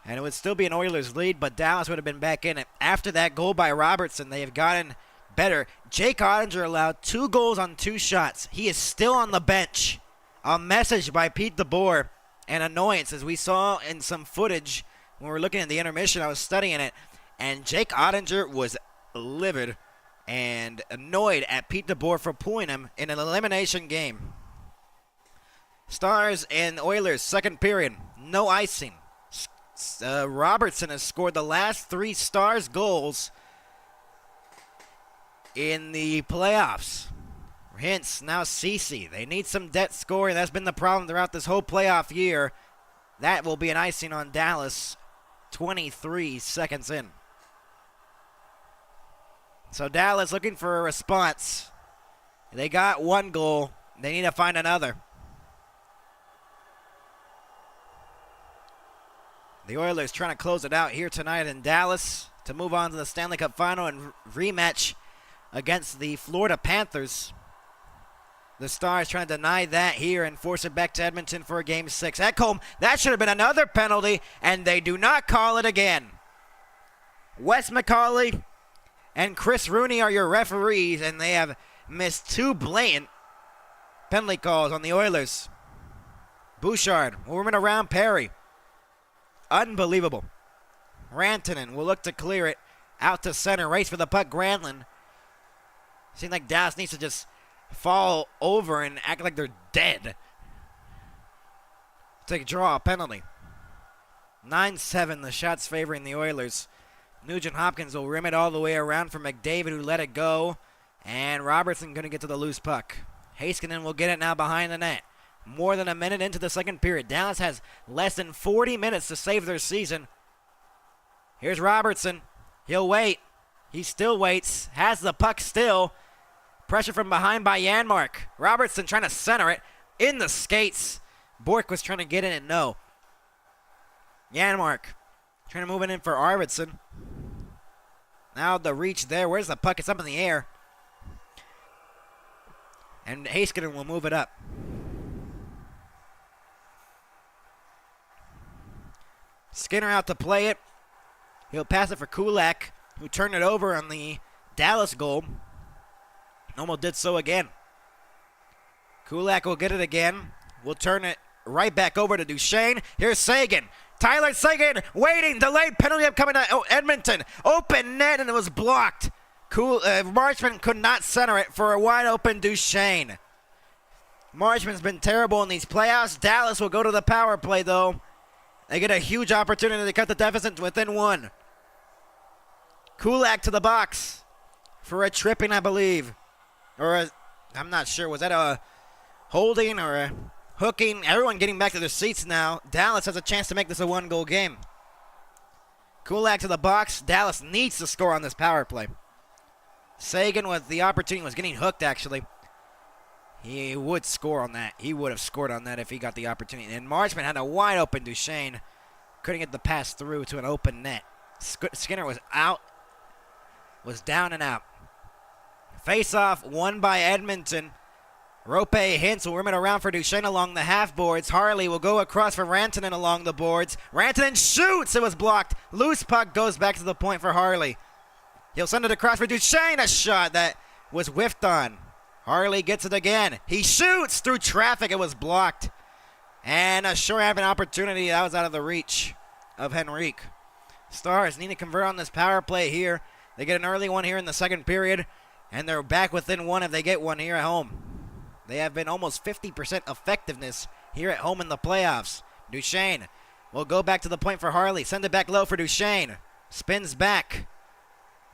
And it would still be an Oilers lead, but Dallas would have been back in it. After that goal by Robertson, they have gotten better. Jake Ottinger allowed 2 goals on 2 shots. He is still on the bench. A message by Pete DeBoer. An annoyance, as we saw in some footage when we were looking at the intermission. I was studying it, and Jake Ottinger was livid and annoyed at Pete DeBoer for pulling him in an elimination game. Stars and Oilers, second period. No icing. Robertson has scored the last 3 Stars goals in the playoffs. Hence, now Ceci. They need some depth scoring. That's been the problem throughout this whole playoff year. That will be an icing on Dallas 23 seconds in. So Dallas looking for a response. They got 1 goal. They need to find another. The Oilers trying to close it out here tonight in Dallas to move on to the Stanley Cup final and rematch against the Florida Panthers. The Stars trying to deny that here and force it back to Edmonton for a Game 6. Ekholm, that should have been another penalty, and they do not call it again. Wes McCauley and Chris Rooney are your referees, and they have missed 2 blatant penalty calls on the Oilers. Bouchard will run around Perry. Unbelievable. Rantanen will look to clear it out to center. Race for the puck, Granlund. Seems like Dallas needs to just fall over and act like they're dead. To draw a penalty. 9-7, the shots favoring the Oilers. Nugent Hopkins will rim it all the way around for McDavid, who let it go. And Robertson going to get to the loose puck. Heiskanen will get it now behind the net. More than a minute into the second period. Dallas has less than 40 minutes to save their season. Here's Robertson. He'll wait. He still waits. Has the puck still. Pressure from behind by Janmark. Robertson trying to center it. in the skates. Bork was trying to get in and no. Janmark trying to move it in for Arvidsson. Now the reach there. Where's the puck? It's up in the air. And Heiskanen will move it up. Skinner out to play it. He'll pass it for Kulak, who turned it over on the Dallas goal. Almost did so again. Kulak will get it again. We'll turn it right back over to Duchesne. Here's Seguin. Tyler Seguin waiting. Delayed penalty upcoming to Edmonton. Open net, and it was blocked. Marchman could not center it for a wide open Duchesne. Marchman's been terrible in these playoffs. Dallas will go to the power play, though. They get a huge opportunity to cut the deficit within one. Kulak to the box for a tripping, I believe. I'm not sure. Was that a holding or a hooking? Everyone getting back to their seats now. Dallas has a chance to make this a one-goal game. Kulak to the box. Dallas needs to score on this power play. Seguin with the opportunity was getting hooked, actually. He would score on that. He would have scored on that if he got the opportunity. And Marchman had a wide open Duchesne. Couldn't get the pass through to an open net. Skinner was out. Was down and out. Face-off won by Edmonton. Rope Hintz will rim it around for Duchesne along the half boards. Harley will go across for Rantanen along the boards. Rantanen shoots. It was blocked. Loose puck goes back to the point for Harley. He'll send it across for Duchesne. A shot that was whiffed on. Harley gets it again. He shoots through traffic. It was blocked. And a sure have an opportunity. That was out of the reach of Henrique. Stars need to convert on this power play here. They get an early one here in the second period. And they're back within one if they get one here at home. They have been almost 50% effectiveness here at home in the playoffs. Duchesne will go back to the point for Harley. Send it back low for Duchesne. Spins back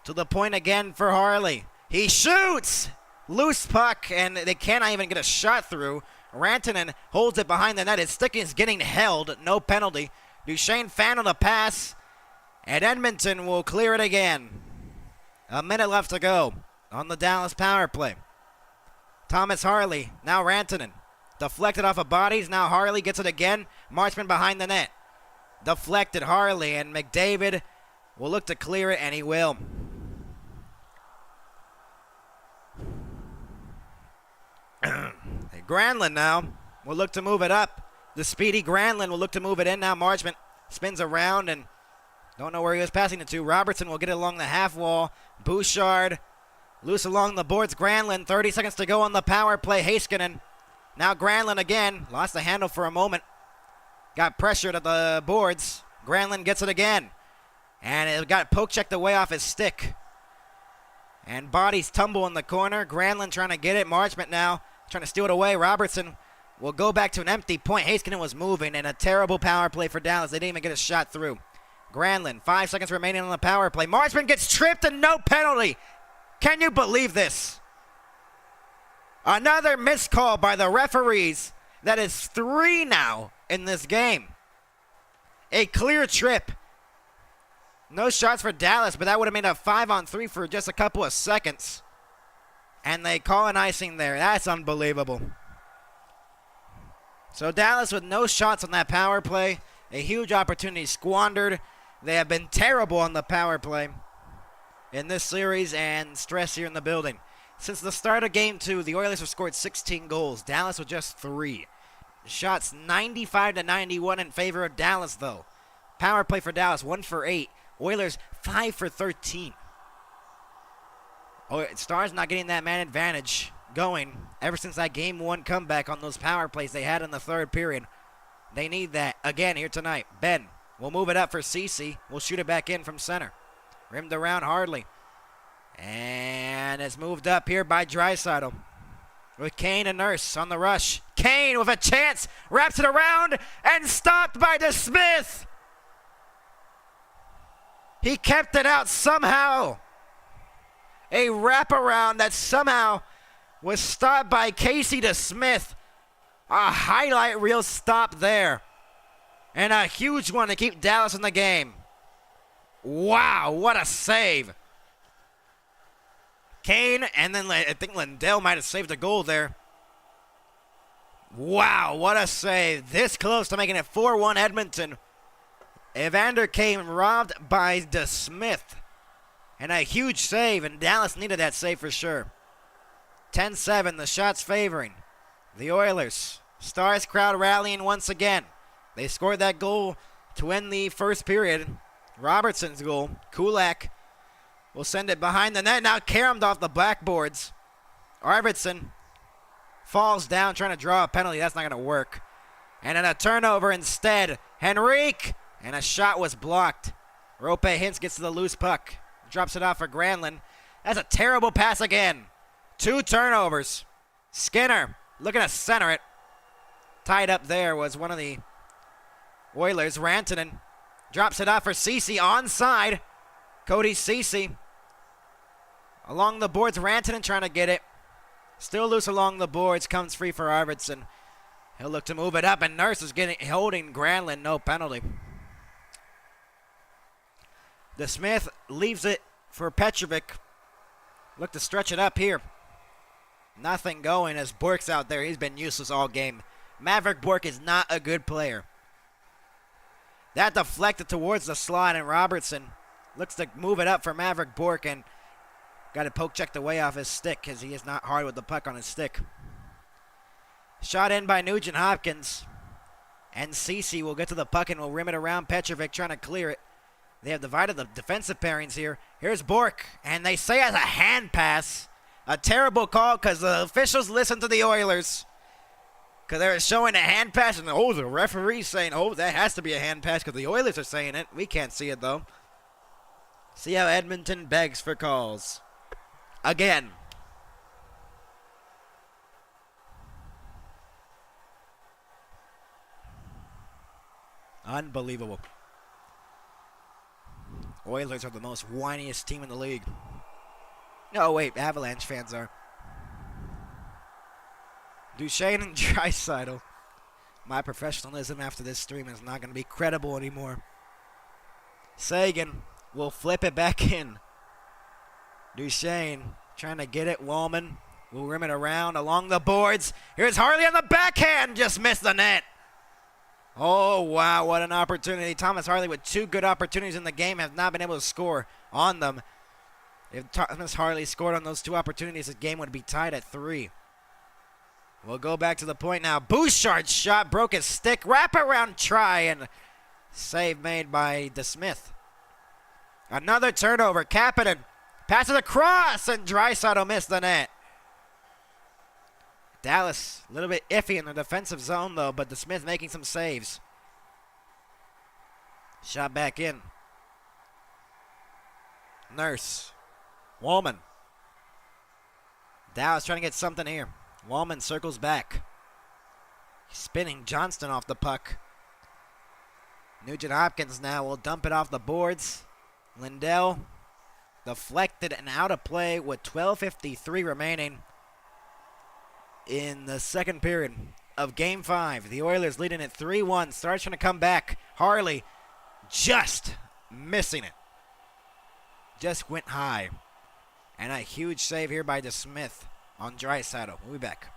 to the point again for Harley. He shoots! Loose puck, and they cannot even get a shot through. Rantanen holds it behind the net. His stick is getting held. No penalty. Duchesne fan on the pass, and Edmonton will clear it again. A minute left to go on the Dallas power play. Thomas Harley, now Rantanen. Deflected off of bodies. Now Harley gets it again. Marchman behind the net. Deflected Harley, and McDavid will look to clear it, and he will. Granlund now will look to move it up. The speedy Granlund will look to move it in now. Marchman spins around and don't know where he was passing it to. Robertson will get it along the half wall. Bouchard loose along the boards. Granlund, 30 seconds to go on the power play. Heiskanen. Now Granlund again. Lost the handle for a moment. Got pressured at the boards. Granlund gets it again. And it got poke checked away off his stick. And bodies tumble in the corner. Granlund trying to get it. Marchman now trying to steal it away. Robertson will go back to an empty point. Heiskanen was moving, and a terrible power play for Dallas. They didn't even get a shot through. Granlund, 5 seconds remaining on the power play. Marchman gets tripped and no penalty. Can you believe this? Another missed call by the referees. That is 3 now in this game. A clear trip. No shots for Dallas, but that would have made a 5-on-3 for just a couple of seconds. And they call an icing there. That's unbelievable. So Dallas with no shots on that power play. A huge opportunity squandered. They have been terrible on the power play in this series, and stress here in the building. Since the start of Game 2, the Oilers have scored 16 goals. Dallas with just 3. Shots 95-91 in favor of Dallas, though. Power play for Dallas, 1 for 8. Oilers, 5 for 13. Stars not getting that man advantage going ever since that Game 1 comeback on those power plays they had in the third period. They need that again here tonight. Ben will move it up for Ceci. We'll shoot it back in from center. Rimmed around Hardly. And it's moved up here by Draisaitl. With Kane and Nurse on the rush. Kane with a chance. Wraps it around and stopped by DeSmith. He kept it out somehow. A wraparound that somehow was stopped by Casey DeSmith. A highlight reel stop there. And a huge one to keep Dallas in the game. Wow, what a save. Kane, and then I think Lindell might have saved a goal there. Wow, what a save. This close to making it 4-1 Edmonton. Evander Kane robbed by DeSmith. And a huge save, and Dallas needed that save for sure. 10-7, the shots favoring the Oilers. Stars crowd rallying once again. They scored that goal to end the first period. Robertson's goal. Kulak will send it behind the net. Now caromed off the backboards. Arvidsson falls down trying to draw a penalty. That's not going to work. And then a turnover instead. Henrique. And a shot was blocked. Rope Hintz gets to the loose puck. Drops it off for Granlund. That's a terrible pass again. 2 turnovers. Skinner looking to center it. Tied up there was one of the Oilers. Rantanen drops it off for Ceci onside. Cody Ceci along the boards. Rantanen trying to get it. Still loose along the boards. Comes free for Arvidsson. He'll look to move it up, and Nurse is holding Granlund. No penalty. DeSmith leaves it for Petrovic. Look to stretch it up here. Nothing going as Bork's out there. He's been useless all game. Maverick Bork is not a good player. That deflected towards the slot, and Robertson looks to move it up for Maverick Bork, and got it poke checked away off his stick because he is not hard with the puck on his stick. Shot in by Nugent Hopkins. And Ceci will get to the puck and will rim it around Petrovic trying to clear it. They have divided the defensive pairings here. Here's Bork, and they say it's a hand pass. A terrible call because the officials listen to the Oilers. Because they're showing a hand pass, and the referee's saying, that has to be a hand pass because the Oilers are saying it. We can't see it, though. See how Edmonton begs for calls. Again. Unbelievable. Oilers are the most whiniest team in the league. No, wait, Avalanche fans are. Duchesne and Draisaitl. My professionalism after this stream is not going to be credible anymore. Sagan will flip it back in. Duchesne trying to get it. Wallman will rim it around along the boards. Here's Harley on the backhand. Just missed the net. Oh, wow, what an opportunity. Thomas Harley with 2 good opportunities in the game has not been able to score on them. If Thomas Harley scored on those 2 opportunities, the game would be tied at 3. We'll go back to the point now. Bouchard's shot broke his stick. Wraparound try and save made by DeSmith. Another turnover. Kapanen passes across and Draisaitl missed the net. Dallas a little bit iffy in the defensive zone though, but DeSmith making some saves. Shot back in. Nurse. Wallman. Dallas trying to get something here. Wallman circles back. Spinning Johnston off the puck. Nugent Hopkins now will dump it off the boards. Lindell deflected and out of play with 12:53 remaining in the second period of Game 5. The Oilers leading at 3-1. Stars trying to come back. Harley just missing it. Just went high. And a huge save here by DeSmith on Draisaitl. We'll be back.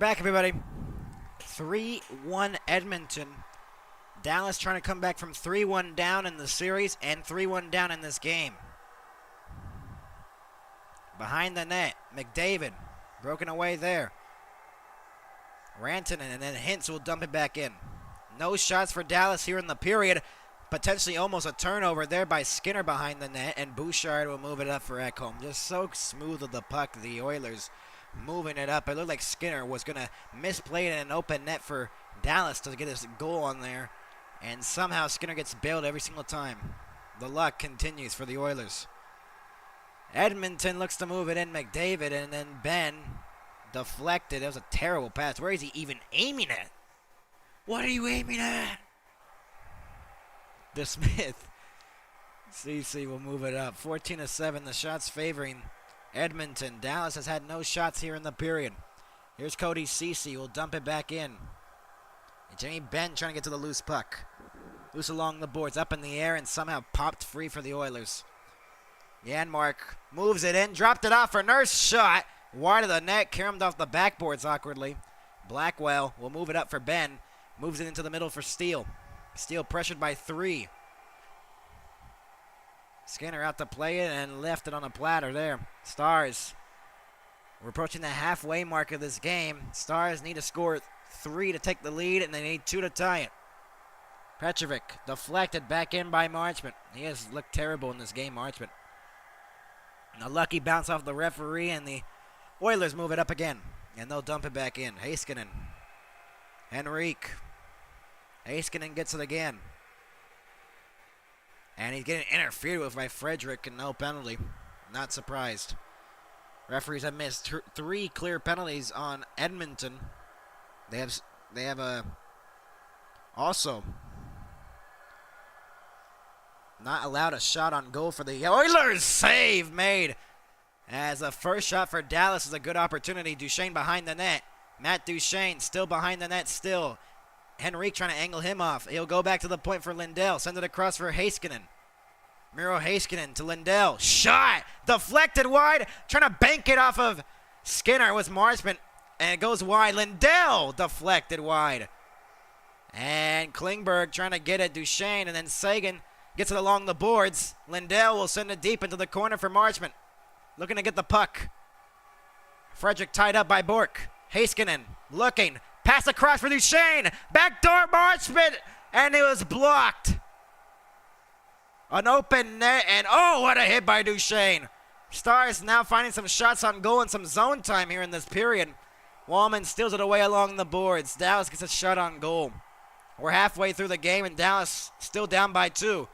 back, everybody. 3-1 Edmonton. Dallas trying to come back from 3-1 down in the series and 3-1 down in this game. Behind the net, McDavid. Broken away there. Rantanen, and then Hintz will dump it back in. No shots for Dallas here in the period. Potentially almost a turnover there by Skinner behind the net, and Bouchard will move it up for Ekholm. Just so smooth with the puck, the Oilers moving it up. It looked like Skinner was going to misplay it in an open net for Dallas to get his goal on there, and somehow Skinner gets bailed every single time. The luck continues for the Oilers. Edmonton looks to move it in, McDavid, and then Ben deflected. It was a terrible pass. Where is he even aiming at? What are you aiming at? DeSmith. CC will move it up. 14-7. The shots favoring Edmonton. Dallas has had no shots here in the period. Here's Cody CC. Will dump it back in. And Jamie Benn trying to get to the loose puck. Loose along the boards. Up in the air and somehow popped free for the Oilers. Janmark moves it in. Dropped it off for Nurse. Shot. Wide of the net. Caromed off the backboards awkwardly. Blackwell will move it up for Ben. Moves it into the middle for Steele. Steele pressured by 3. Skinner out to play it and left it on a platter there. Stars. We're approaching the halfway mark of this game. Stars need to score 3 to take the lead, and they need 2 to tie it. Petrovic deflected back in by Marchment. He has looked terrible in this game, Marchment. And a lucky bounce off the referee, and the Oilers move it up again. And they'll dump it back in. Heiskanen. Henrique. Heiskanen gets it again. And he's getting interfered with by Frederick, and no penalty. Not surprised. Referees have missed 3 clear penalties on Edmonton. They have also not allowed a shot on goal for the Oilers. Save made. As the first shot for Dallas is a good opportunity. Duchesne behind the net. Matt Duchesne still behind the net still. Henrique trying to angle him off. He'll go back to the point for Lindell. Send it across for Heiskanen. Miro Heiskanen to Lindell. Shot! Deflected wide. Trying to bank it off of Skinner. It was Marchment. And it goes wide. Lindell deflected wide. And Klingberg trying to get it. Duchesne. And then Sagan gets it along the boards. Lindell will send it deep into the corner for Marchment. Looking to get the puck. Frederick tied up by Bork. Heiskanen looking. Pass across for Duchesne. Backdoor Marchment. And it was blocked. An open net. And oh, what a hit by Duchesne. Stars now finding some shots on goal and some zone time here in this period. Wallman steals it away along the boards. Dallas gets a shot on goal. We're halfway through the game and Dallas still down by 2.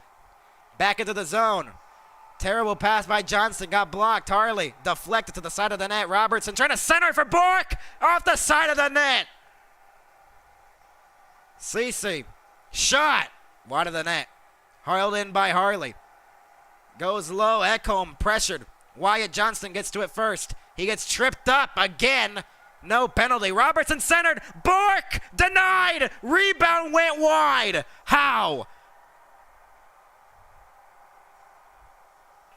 Back into the zone. Terrible pass by Johnston. Got blocked. Harley deflected to the side of the net. Robertson trying to center it for Bork. Off the side of the net. Cece. Shot. Wide of the net. Hurled in by Harley. Goes low. Ekholm pressured. Wyatt Johnston gets to it first. He gets tripped up again. No penalty. Robertson centered. Bork denied. Rebound went wide. How?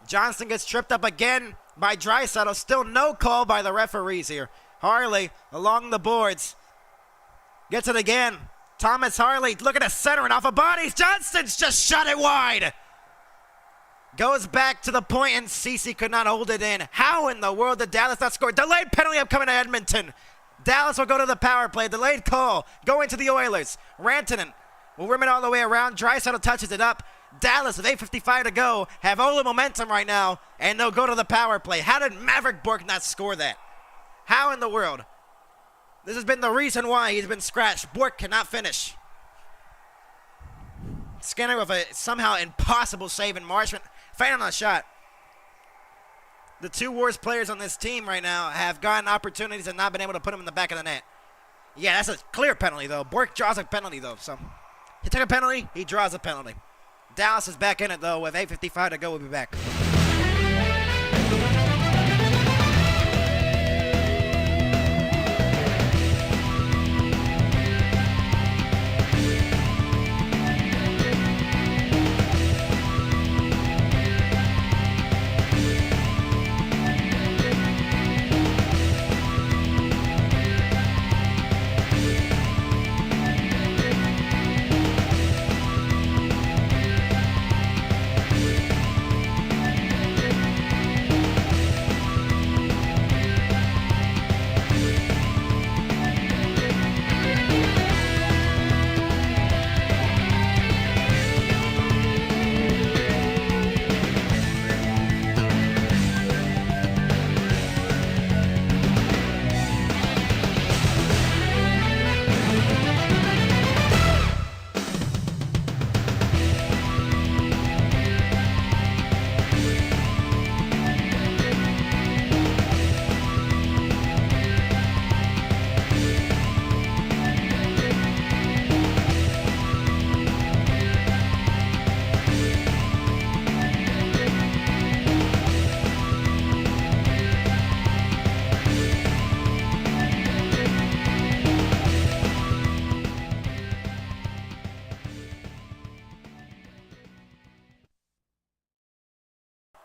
Johnston gets tripped up again by Draisaitl. Still no call by the referees here. Harley along the boards. Gets it again. Thomas Harley looking to center it off of bodies. Johnston's just shot it wide. Goes back to the point and Cece could not hold it in. How in the world did Dallas not score? Delayed penalty upcoming to Edmonton. Dallas will go to the power play. Delayed call. Going to the Oilers. Rantanen will rim it all the way around. Draisaitl touches it up. Dallas with 8:55 to go have all the momentum right now, and they'll go to the power play. How did Maverick Bork not score that? How in the world? This has been the reason why he's been scratched. Bork cannot finish. Skinner with a somehow impossible save in Marchment. Fan on the shot. The 2 worst players on this team right now have gotten opportunities and not been able to put them in the back of the net. Yeah, that's a clear penalty, though. Bork draws a penalty, though. So he took a penalty. He draws a penalty. Dallas is back in it, though, with 8:55 to go. We'll be back.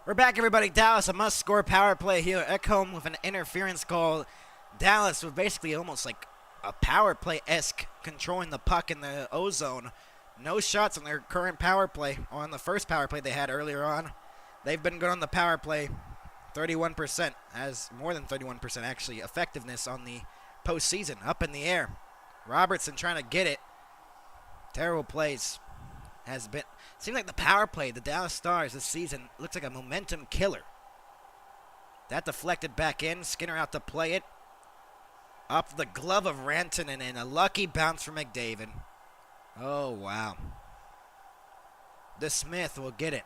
We're back, everybody. Dallas, a must-score power play here. Ekholm with an interference call. Dallas with basically almost like a power play-esque, controlling the puck in the O-zone. No shots on their current power play, or on the first power play they had earlier on. They've been good on the power play, 31%, has more than 31% actually, effectiveness on the postseason, up in the air. Robertson trying to get it. Terrible plays. Has been, seems like the power play, the Dallas Stars this season looks like a momentum killer. That deflected back in, Skinner out to play it. Up the glove of Rantanen and a lucky bounce from McDavid. Oh, wow. The Smith will get it.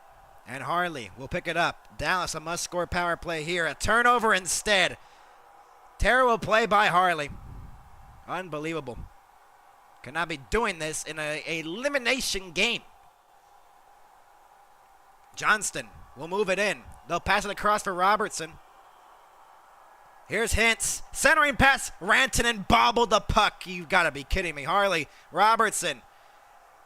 And Harley will pick it up. Dallas, a must-score power play here. A turnover instead. Terrible play by Harley. Unbelievable. Cannot be doing this in a elimination game. Johnston will move it in. They'll pass it across for Robertson. Here's Hintz. Centering pass. Rantanen bobbled the puck. You've got to be kidding me. Harley. Robertson.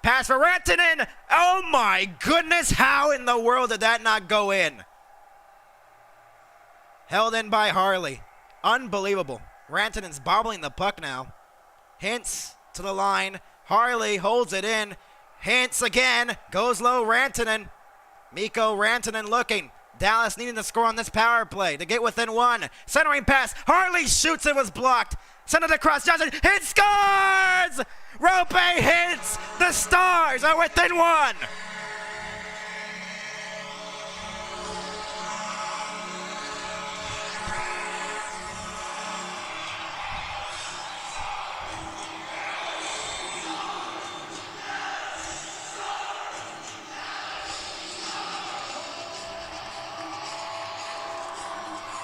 Pass for Rantanen. Oh my goodness. How in the world did that not go in? Held in by Harley. Unbelievable. Rantanen's bobbling the puck now. Hintz to the line. Harley holds it in. Hintz again. Goes low. Rantanen. Mikko Rantanen looking. Dallas needing to score on this power play to get within one. Centering pass. Harley shoots. It was blocked. Send it across. Johnson. Hit scores! Rope hits. The Stars are within one.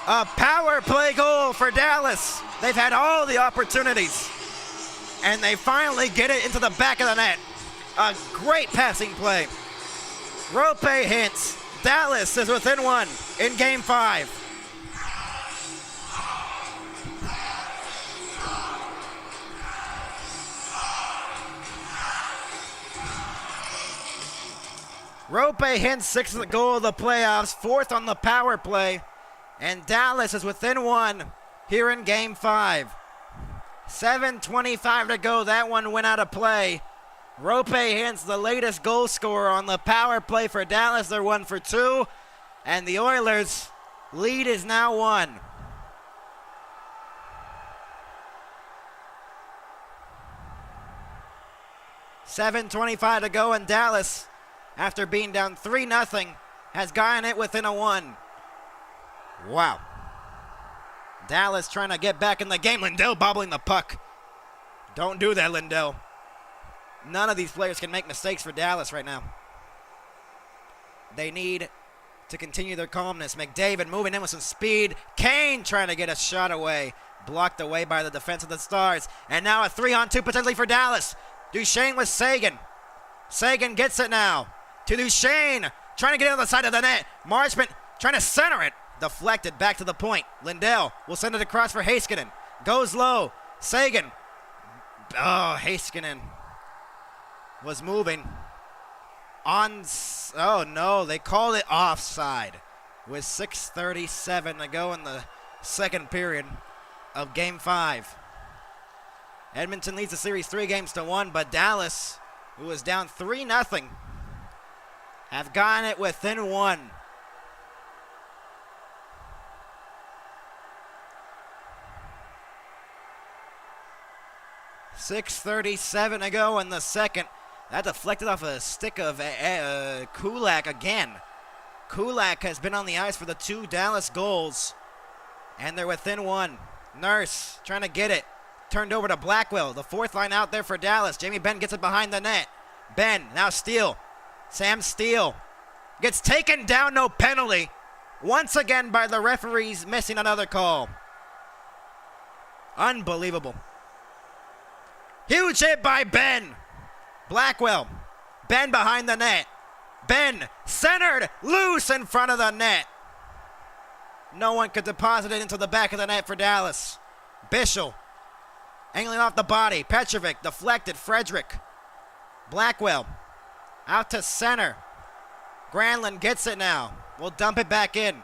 A power play goal for Dallas. They've had all the opportunities, and they finally get it into the back of the net. A great passing play. Rope Hintz. Dallas is within one in Game 5. Rope Hintz, 6th goal of the playoffs, 4th on the power play. And Dallas is within one here in Game 5. 7:25 to go. That one went out of play. Rope Hintz, the latest goal scorer on the power play for Dallas. They're 1 for 2. And the Oilers' lead is now 1. $7:25 to go, and Dallas, after being down 3-0, has gotten it within a 1. Wow. Dallas trying to get back in the game. Lindell bobbling the puck. Don't do that, Lindell. None of these players can make mistakes for Dallas right now. They need to continue their calmness. McDavid moving in with some speed. Kane trying to get a shot away. Blocked away by the defense of the Stars. And now a 3-on-2 potentially for Dallas. Duchesne with Sagan. Sagan gets it now. To Duchesne. Trying to get it on the side of the net. Marchment trying to center it. Deflected back to the point. Lindell will send it across for Heiskanen. Goes low. Sagan. Oh, Heiskanen was moving. Oh no, they called it offside with 6:37 to go in the second period of Game 5. Edmonton leads the series 3-1, but Dallas, who was down 3-0, have gotten it within 1. $6:37 to go in the second. That deflected off a stick of Kulak again. Kulak has been on the ice for the 2 Dallas goals, and they're within 1. Nurse trying to get it. Turned over to Blackwell. The 4th line out there for Dallas. Jamie Benn gets it behind the net. Benn, now Steele. Sam Steele gets taken down, no penalty. Once again by the referees, missing another call. Unbelievable. Huge hit by Benn. Blackwell. Benn behind the net. Benn centered, loose in front of the net. No one could deposit it into the back of the net for Dallas. Bischel angling off the body. Petrovic deflected. Frederick. Blackwell out to center. Granlund gets it now. We'll dump it back in.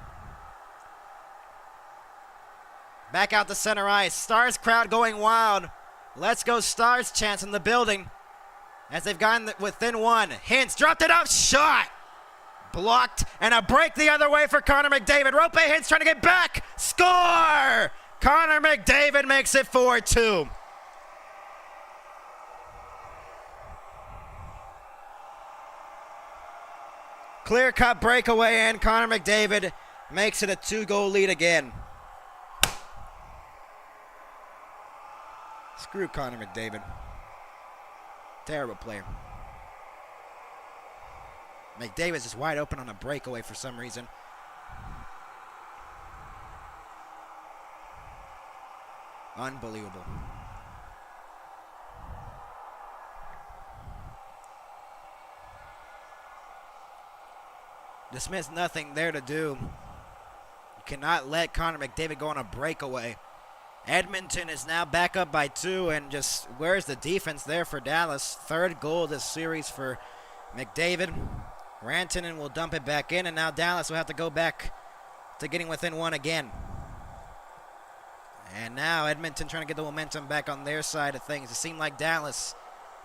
Back out to center ice. Stars crowd going wild. Let's go Stars chants in the building as they've gotten within one. Hintz dropped it up. Shot. Blocked. And a break the other way for Connor McDavid. Roope Hintz trying to get back. Score! Connor McDavid makes it 4-2. Clear-cut breakaway, and Connor McDavid makes it a 2-goal lead again. Screw Connor McDavid. Terrible player. McDavid's just wide open on a breakaway for some reason. Unbelievable. DeSmith's nothing there to do. You cannot let Connor McDavid go on a breakaway. Edmonton is now back up by 2, and just where's the defense there for Dallas? Third goal of this series for McDavid. Rantanen will dump it back in, and now Dallas will have to go back to getting within 1 again. And now Edmonton trying to get the momentum back on their side of things. It seemed like Dallas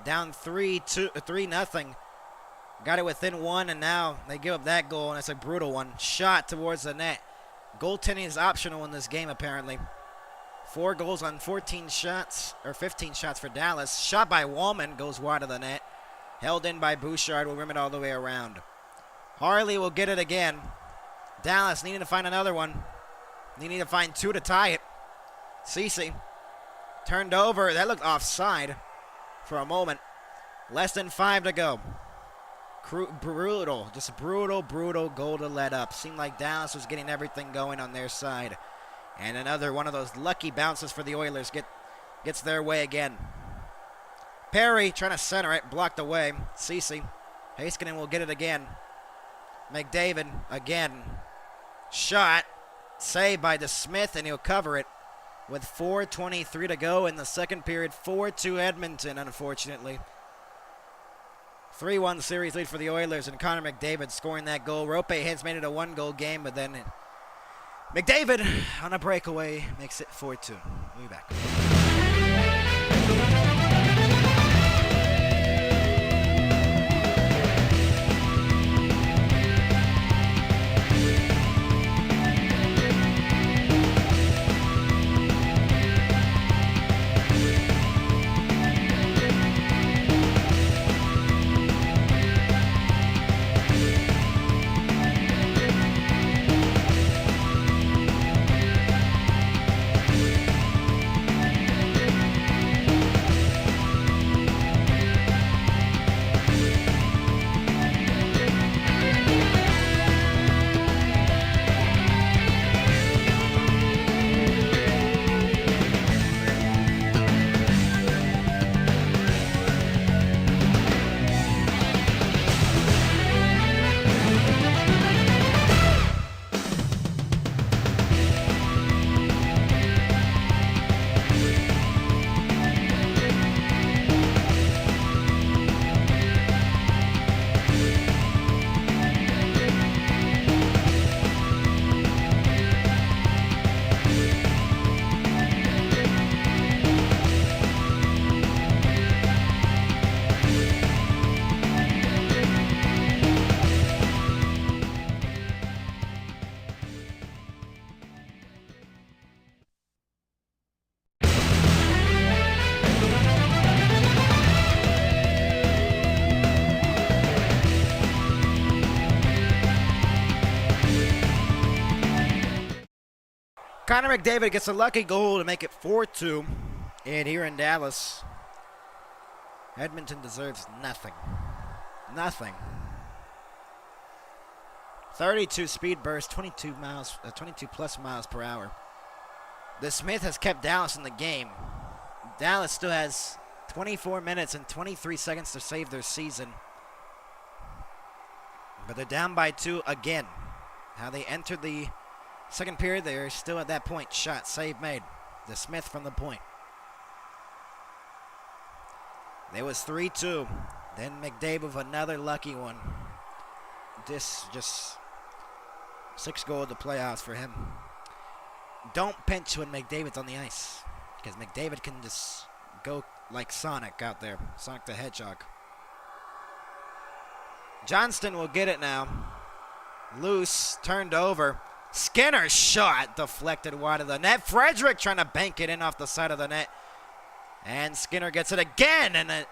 down 3-0. Got it within 1, and now they give up that goal, and it's a brutal one. Shot towards the net. Goaltending is optional in this game, apparently. 4 goals on 14 shots, or 15 shots for Dallas. Shot by Wallman, goes wide of the net. Held in by Bouchard, will rim it all the way around. Harley will get it again. Dallas needing to find another one. They need to find 2 to tie it. Ceci turned over. That looked offside for a moment. Less than 5 to go. Brutal, just brutal goal to let up. Seemed like Dallas was getting everything going on their side. And another one of those lucky bounces for the Oilers gets their way again. Perry trying to center it, blocked away. Ceci. Heiskanen will get it again. McDavid again. Shot. Saved by DeSmith, and he'll cover it with 4:23 to go in the second period. 4-2 Edmonton, unfortunately. 3-1 series lead for the Oilers, and Connor McDavid scoring that goal. Roope Hintz made it a 1-goal game, but then McDavid on a breakaway makes it 4-2. We'll be back. Connor McDavid gets a lucky goal to make it 4-2. And here in Dallas, Edmonton deserves nothing. Nothing. 32 speed burst, 22 plus miles per hour. DeSmith has kept Dallas in the game. Dallas still has 24 minutes and 23 seconds to save their season. But they're down by 2 again. How they entered the second period, they're still at that point. Shot, save made. DeSmith from the point. There was 3-2. Then McDavid with another lucky one. This just 6 goal to playoffs for him. Don't pinch when McDavid's on the ice, because McDavid can just go like Sonic out there. Sonic the Hedgehog. Johnston will get it now. Loose, turned over. Skinner's shot deflected wide of the net. Frederick trying to bank it in off the side of the net. And Skinner gets it again, and it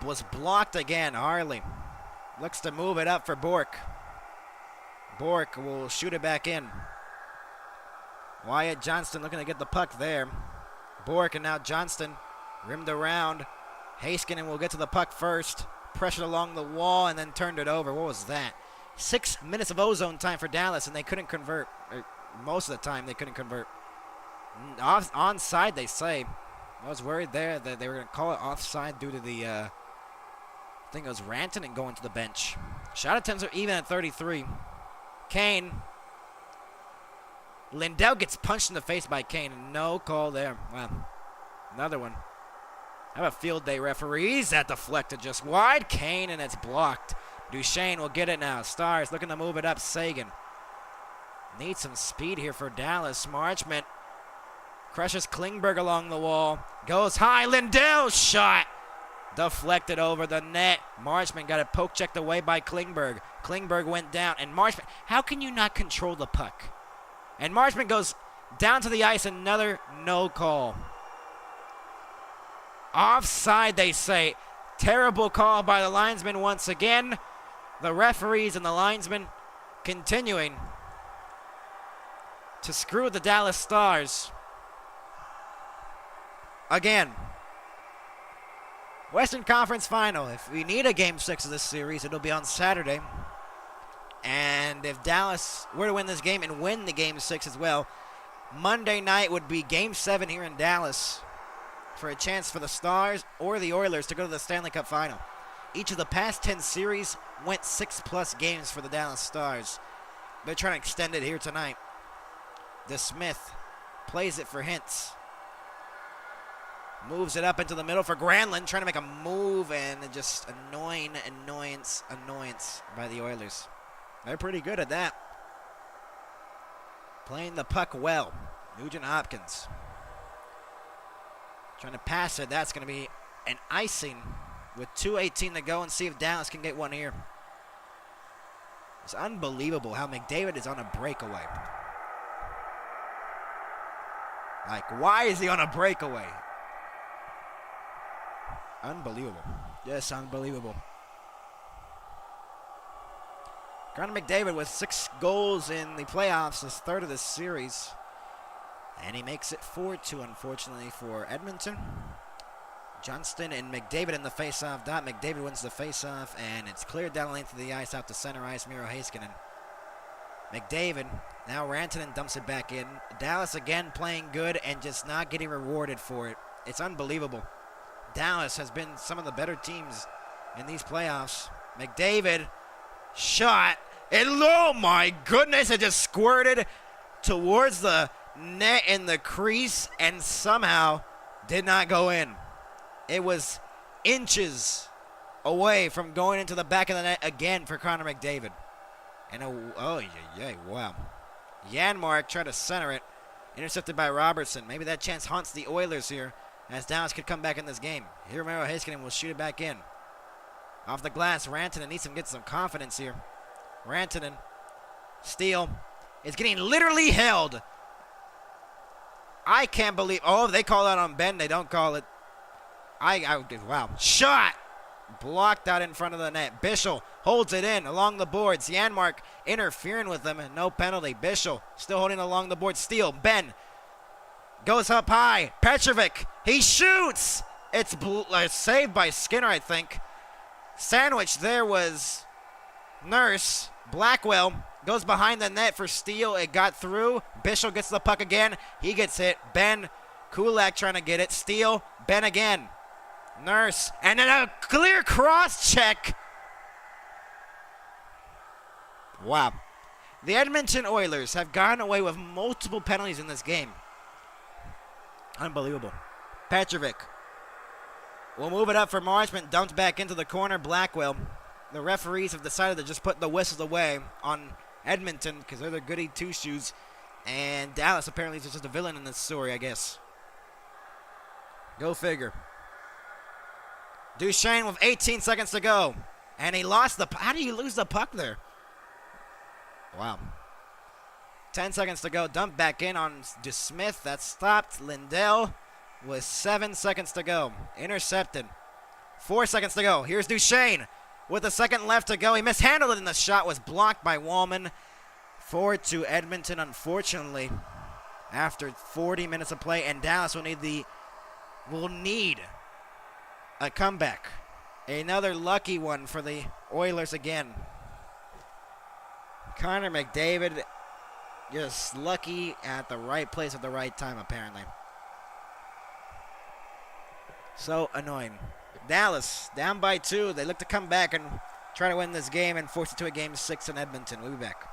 was blocked again. Harley looks to move it up for Bork. Bork will shoot it back in. Wyatt Johnston looking to get the puck there. Bork and now Johnston rimmed around. Heiskanen will get to the puck first. Pressured along the wall and then turned it over. What was that? 6 minutes of ozone time for Dallas, and they couldn't convert. Most of the time, they couldn't convert. Onside, they say. I was worried there that they were going to call it offside due to the, I think it was Rantanen going to the bench. Shot attempts are even at 33. Kane. Lindell gets punched in the face by Kane. No call there. Wow. Another one. Have a field day, referees. That deflected just wide. Kane, and it's blocked. Duchesne will get it now. Stars looking to move it up. Sagan. Needs some speed here for Dallas. Marchment crushes Klingberg along the wall. Goes high. Lindell shot. Deflected over the net. Marchment got it poke checked away by Klingberg. Klingberg went down. And Marchment, how can you not control the puck? And Marchment goes down to the ice. Another no call. Offside, they say. Terrible call by the linesman once again. The referees and the linesmen continuing to screw the Dallas Stars. Again. Western Conference Final. If we need a Game 6 of this series, it'll be on Saturday. And if Dallas were to win this game and win the Game 6 as well, Monday night would be Game 7 here in Dallas for a chance for the Stars or the Oilers to go to the Stanley Cup Final. Each of the past 10 series went 6+ games for the Dallas Stars. They're trying to extend it here tonight. DeSmith plays it for Hintz. Moves it up into the middle for Granlund, trying to make a move, and just annoyance by the Oilers. They're pretty good at that. Playing the puck well. Nugent Hopkins. Trying to pass it. That's going to be an icing with 2:18 to go, and see if Dallas can get one here. It's unbelievable how McDavid is on a breakaway. Like, why is he on a breakaway? Unbelievable. Yes, unbelievable. Connor McDavid with 6 goals in the playoffs, his third of this series. And he makes it 4-2, unfortunately, for Edmonton. Johnston and McDavid in the face-off dot. McDavid wins the face-off, and it's cleared down the length of the ice out to center ice, Miro Heiskanen. McDavid, now Rantanen dumps it back in. Dallas again playing good and just not getting rewarded for it. It's unbelievable. Dallas has been some of the better teams in these playoffs. McDavid, shot, and oh my goodness, it just squirted towards the net in the crease and somehow did not go in. It was inches away from going into the back of the net again for Connor McDavid. And wow. Janmark tried to center it, intercepted by Robertson. Maybe that chance haunts the Oilers here, as Dallas could come back in this game. Here, Miro Heiskanen will shoot it back in. Off the glass, Rantanen needs to get some confidence here. Rantanen, steal, is getting literally held. I can't believe, they call that on Ben, they don't call it. Wow. Shot! Blocked out in front of the net. Bischel holds it in along the boards. Janmark interfering with them. No penalty. Bischel still holding along the board. Steal. Ben goes up high. Petrovic. He shoots. It's saved by Skinner, I think. Sandwich there was Nurse. Blackwell goes behind the net for steal. It got through. Bischel gets the puck again. He gets hit. Ben Kulak trying to get it. Steal. Ben again. Nurse. And then a clear cross check. Wow. The Edmonton Oilers have gotten away with multiple penalties in this game. Unbelievable. Petrovic will move it up for Marchment. Dumped back into the corner. Blackwell the referees have decided to just put the whistles away on Edmonton because they're the goody two-shoes. And Dallas apparently is just a villain in this story, I guess. Go figure. Duchesne with 18 seconds to go. And he lost the... How do you lose the puck there? Wow. 10 seconds to go. Dump back in on DeSmith. That's stopped. Lindell with 7 seconds to go. Intercepted. 4 seconds to go. Here's Duchesne with a second left to go. He mishandled it and the shot was blocked by Wallman. Forward to Edmonton, unfortunately, after 40 minutes of play. And Dallas will need a comeback. Another lucky one for the Oilers again. Connor McDavid just lucky at the right place at the right time, apparently. So annoying. Dallas down by 2. They look to come back and try to win this game and force it to a game 6 in Edmonton. We'll be back.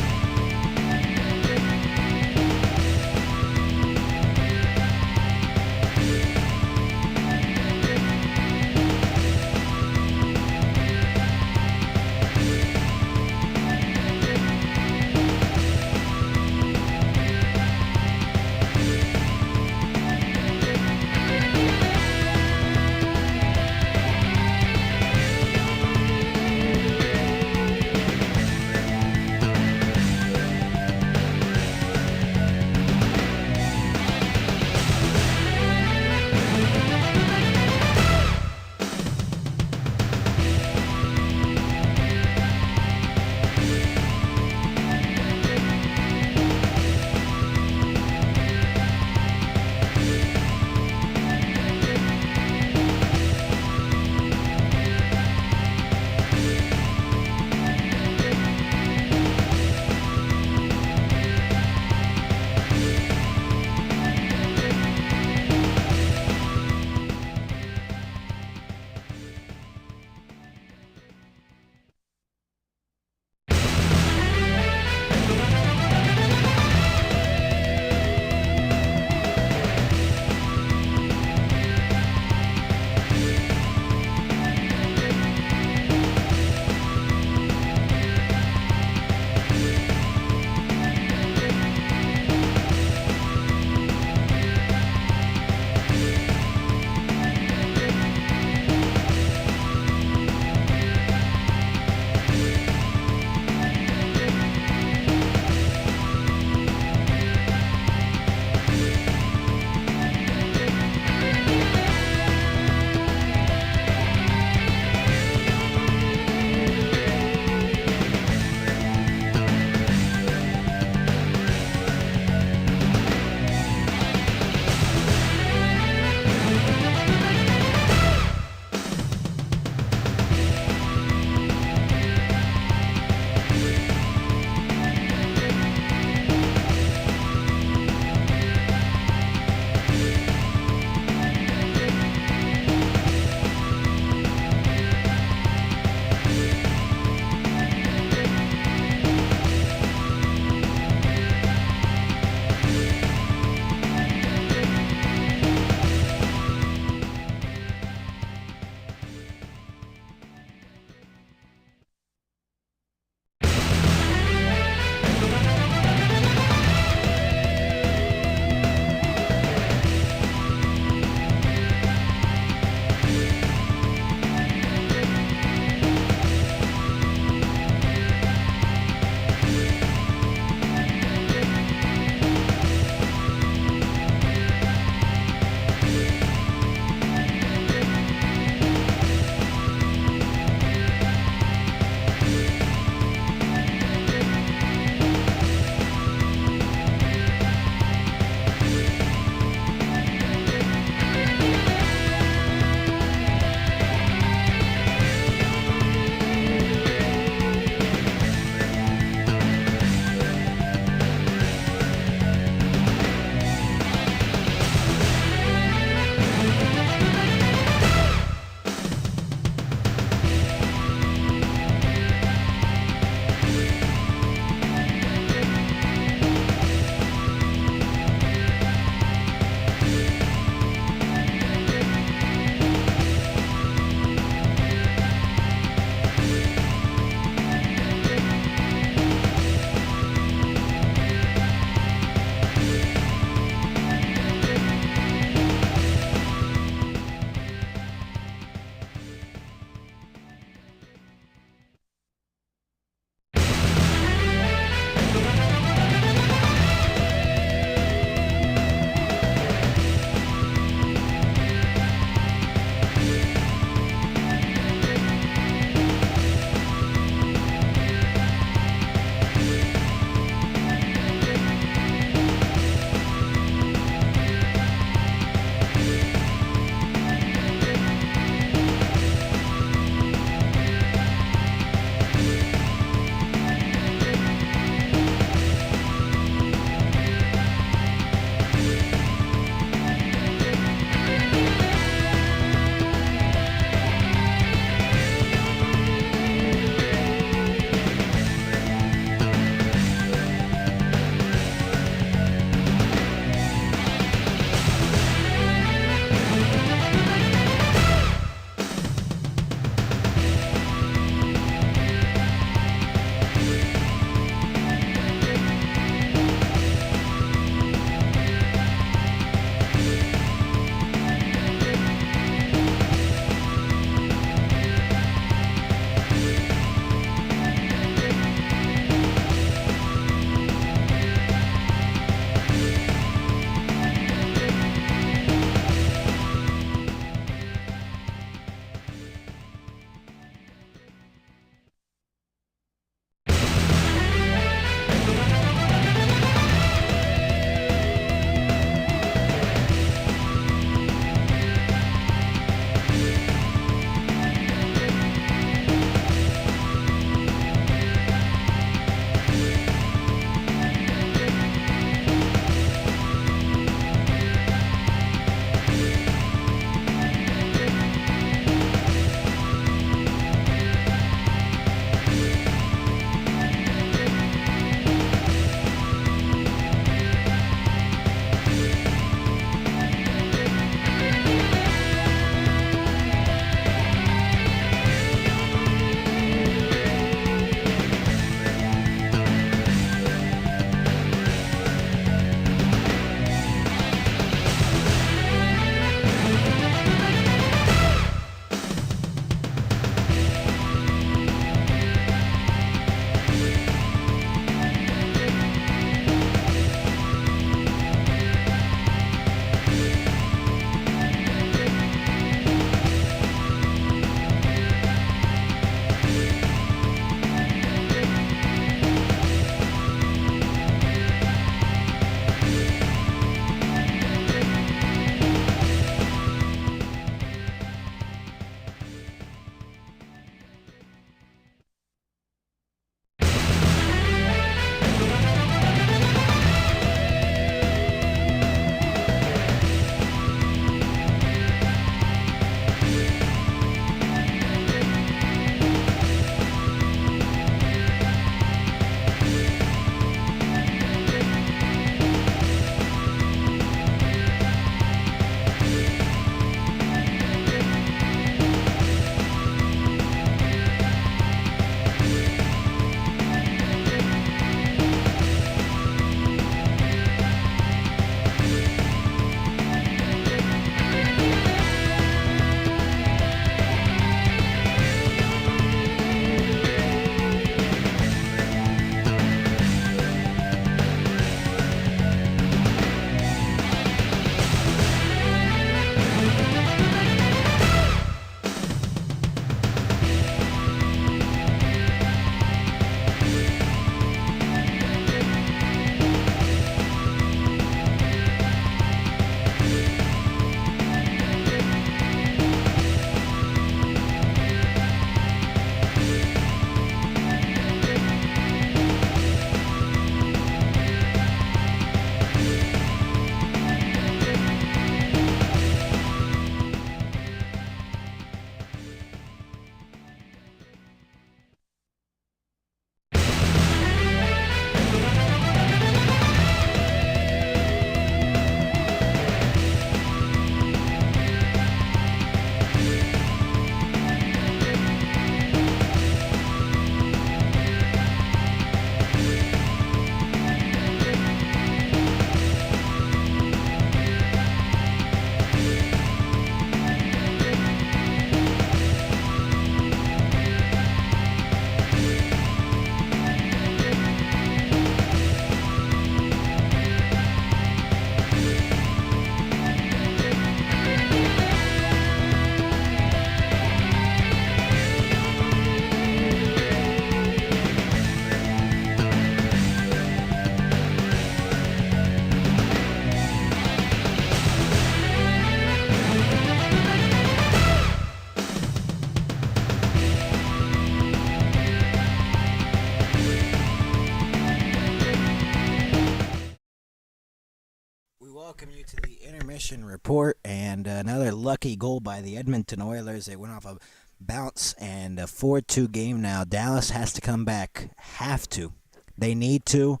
welcome you to the intermission report and another lucky goal by the Edmonton Oilers. They went off a bounce and a 4-2 game now. Dallas has to come back. Have to. They need to,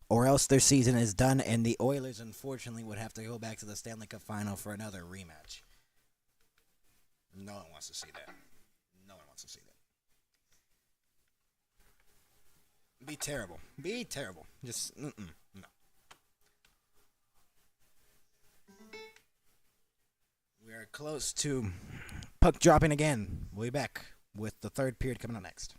or else their season is done, and the Oilers, unfortunately, would have to go back to the Stanley Cup Final for another rematch. No one wants to see that. No one wants to see that. Be terrible. Be terrible. Just, no. We are close to puck dropping again. We'll be back with the third period coming up next.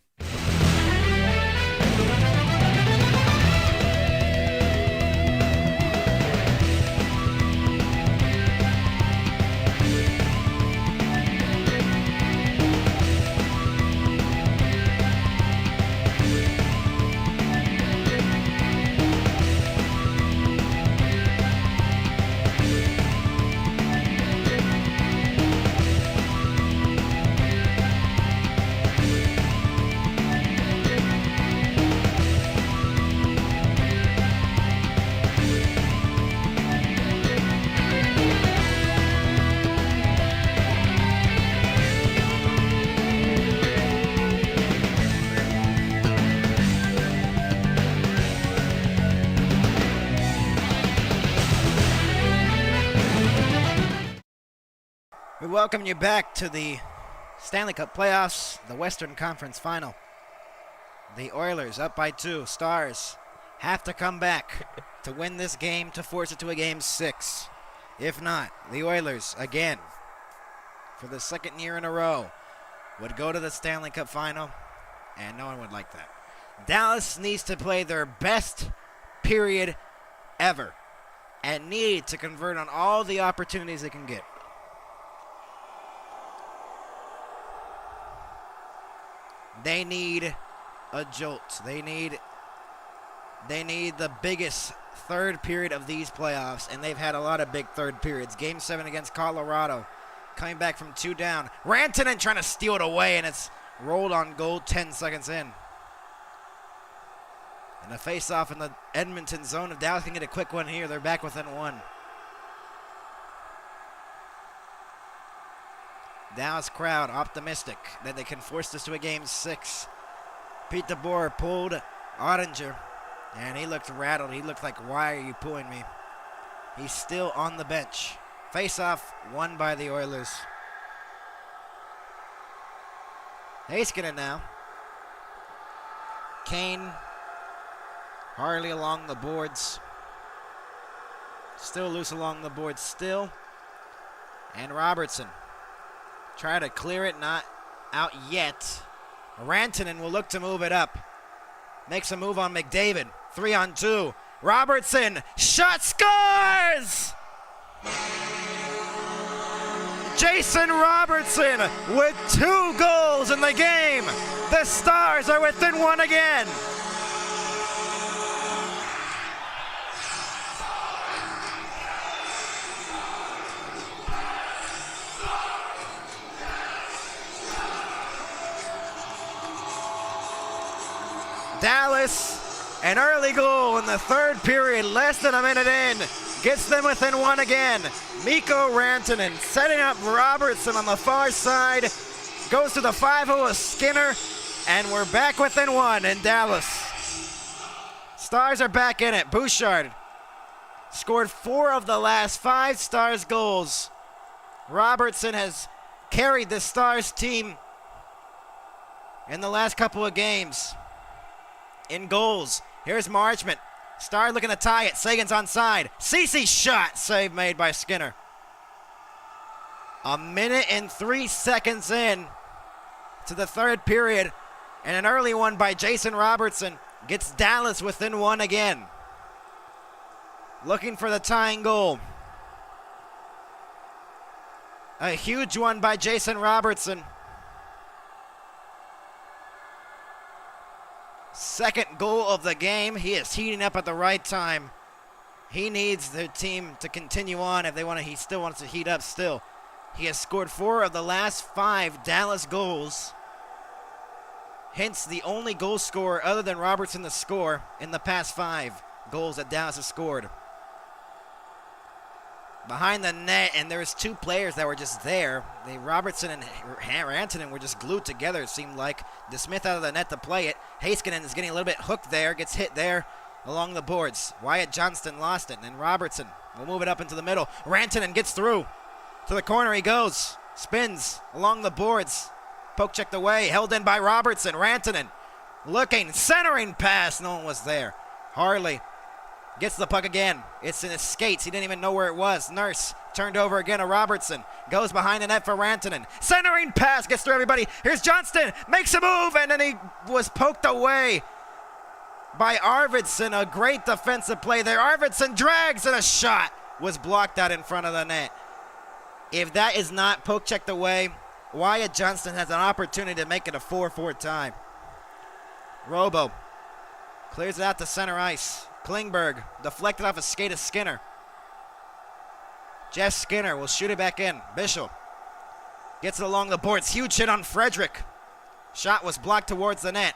We welcome you back to the Stanley Cup playoffs, the Western Conference Final. The Oilers up by 2. Stars have to come back to win this game to force it to a game 6. If not, the Oilers, again, for the second year in a row, would go to the Stanley Cup Final, and no one would like that. Dallas needs to play their best period ever and need to convert on all the opportunities they can get. They need a jolt. They need the biggest third period of these playoffs, and they've had a lot of big third periods. Game 7 against Colorado, coming back from 2 down. Rantanen trying to steal it away, and it's rolled on goal 10 seconds in. And a face-off in the Edmonton zone. If Dallas can get a quick one here, they're back within 1. Dallas crowd optimistic that they can force this to a game 6. Pete DeBoer pulled Ottinger, and he looked rattled. He looked like, why are you pulling me? He's still on the bench. Face-off won by the Oilers. Heiskanen now. Kane, Harley along the boards. Still loose along the boards still. And Robertson. Try to clear it, not out yet. Rantanen will look to move it up. Makes a move on McDavid. 3-on-2. Robertson, shot, scores! Jason Robertson with 2 goals in the game. The Stars are within 1 again. Dallas, an early goal in the third period, less than a minute in, gets them within 1 again. Mikko Rantanen setting up Robertson on the far side, goes to the 5-0 of Skinner, and we're back within 1 in Dallas. Stars are back in it. Bouchard scored 4 of the last 5 Stars goals. Robertson has carried the Stars team in the last couple of games. In goals, here's Marchment. Star looking to tie it. Sagan's onside. Ceci shot. Save made by Skinner. 1 minute and 3 seconds in to the third period. And an early one by Jason Robertson gets Dallas within 1 again. Looking for the tying goal. A huge one by Jason Robertson. Second goal of the game. He is heating up at the right time. He needs their team to continue on if they want to. He still wants to heat up still. He has scored 4 of the last 5 Dallas goals. Hence the only goal scorer other than Robertson to score in the past 5 goals that Dallas has scored. behind the net, and there was two players that were just there. Robertson and Rantanen were just glued together, it seemed like. DeSmith out of the net to play it. Heiskanen is getting a little bit hooked there, gets hit there along the boards. Wyatt Johnston lost it, and Robertson will move it up into the middle. Rantanen gets through. To the corner he goes. Spins along the boards. Poke checked away, held in by Robertson. Rantanen looking, centering pass. No one was there. Harley gets the puck again. It's in his skates. He didn't even know where it was. Nurse turned over again to Robertson. Goes behind the net for Rantanen. Centering pass. Gets through everybody. Here's Johnston. Makes a move. And then he was poked away by Arvidsson. A great defensive play there. Arvidsson drags and a shot was blocked out in front of the net. If that is not poke checked away, Wyatt Johnston has an opportunity to make it a 4-4 tie. Robo clears it out to center ice. Klingberg deflected off a skate of Skinner. Jeff Skinner will shoot it back in. Bischel gets it along the boards. Huge hit on Frederick. Shot was blocked towards the net.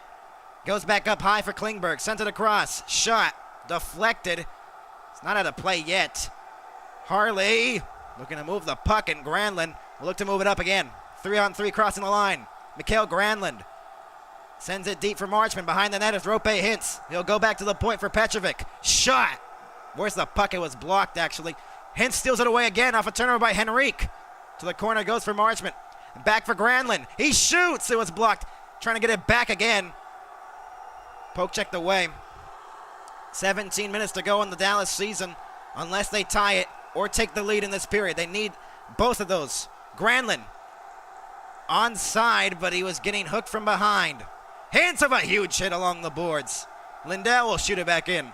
Goes back up high for Klingberg. Sent it across. Shot deflected. It's not out of play yet. Harley looking to move the puck, and Granlund will look to move it up again. 3-on-3 crossing the line. Mikael Granlund sends it deep for Marchman. Behind the net is Rope Hintz. He'll go back to the point for Petrovic. Shot. Where's the puck? It was blocked, actually. Hintz steals it away again off a turnover by Henrique. To the corner goes for Marchman. Back for Granlund. He shoots. It was blocked. Trying to get it back again. Poke checked away. 17 minutes to go in the Dallas season. Unless they tie it or take the lead in this period. They need both of those. Granlund onside, but he was getting hooked from behind. Hintz of a huge hit along the boards. Lindell will shoot it back in.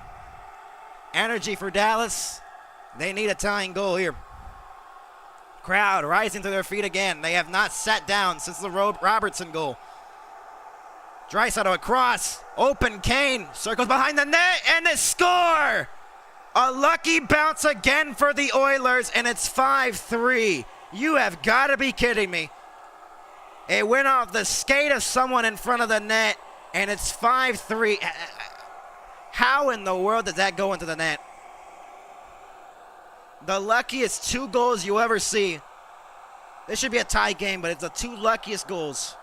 Energy for Dallas. They need a tying goal here. Crowd rising to their feet again. They have not sat down since the Robertson goal. Draisaitl across. Open Kane. Circles behind the net, and they score! A lucky bounce again for the Oilers, and it's 5-3. You have got to be kidding me. It went off the skate of someone in front of the net, and it's 5-3. How in the world did that go into the net? The luckiest 2 goals you ever see. This should be a tie game, but it's the 2 luckiest goals.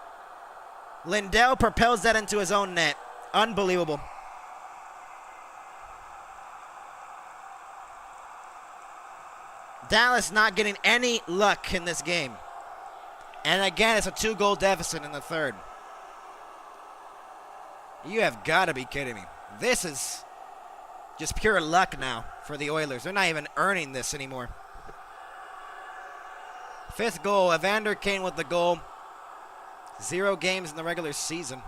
Lindell propels that into his own net. Unbelievable. Dallas not getting any luck in this game. And again, it's a 2-goal deficit in the third. You have got to be kidding me. This is just pure luck now for the Oilers. They're not even earning this anymore. 5th goal, Evander Kane with the goal. 0 games in the regular season.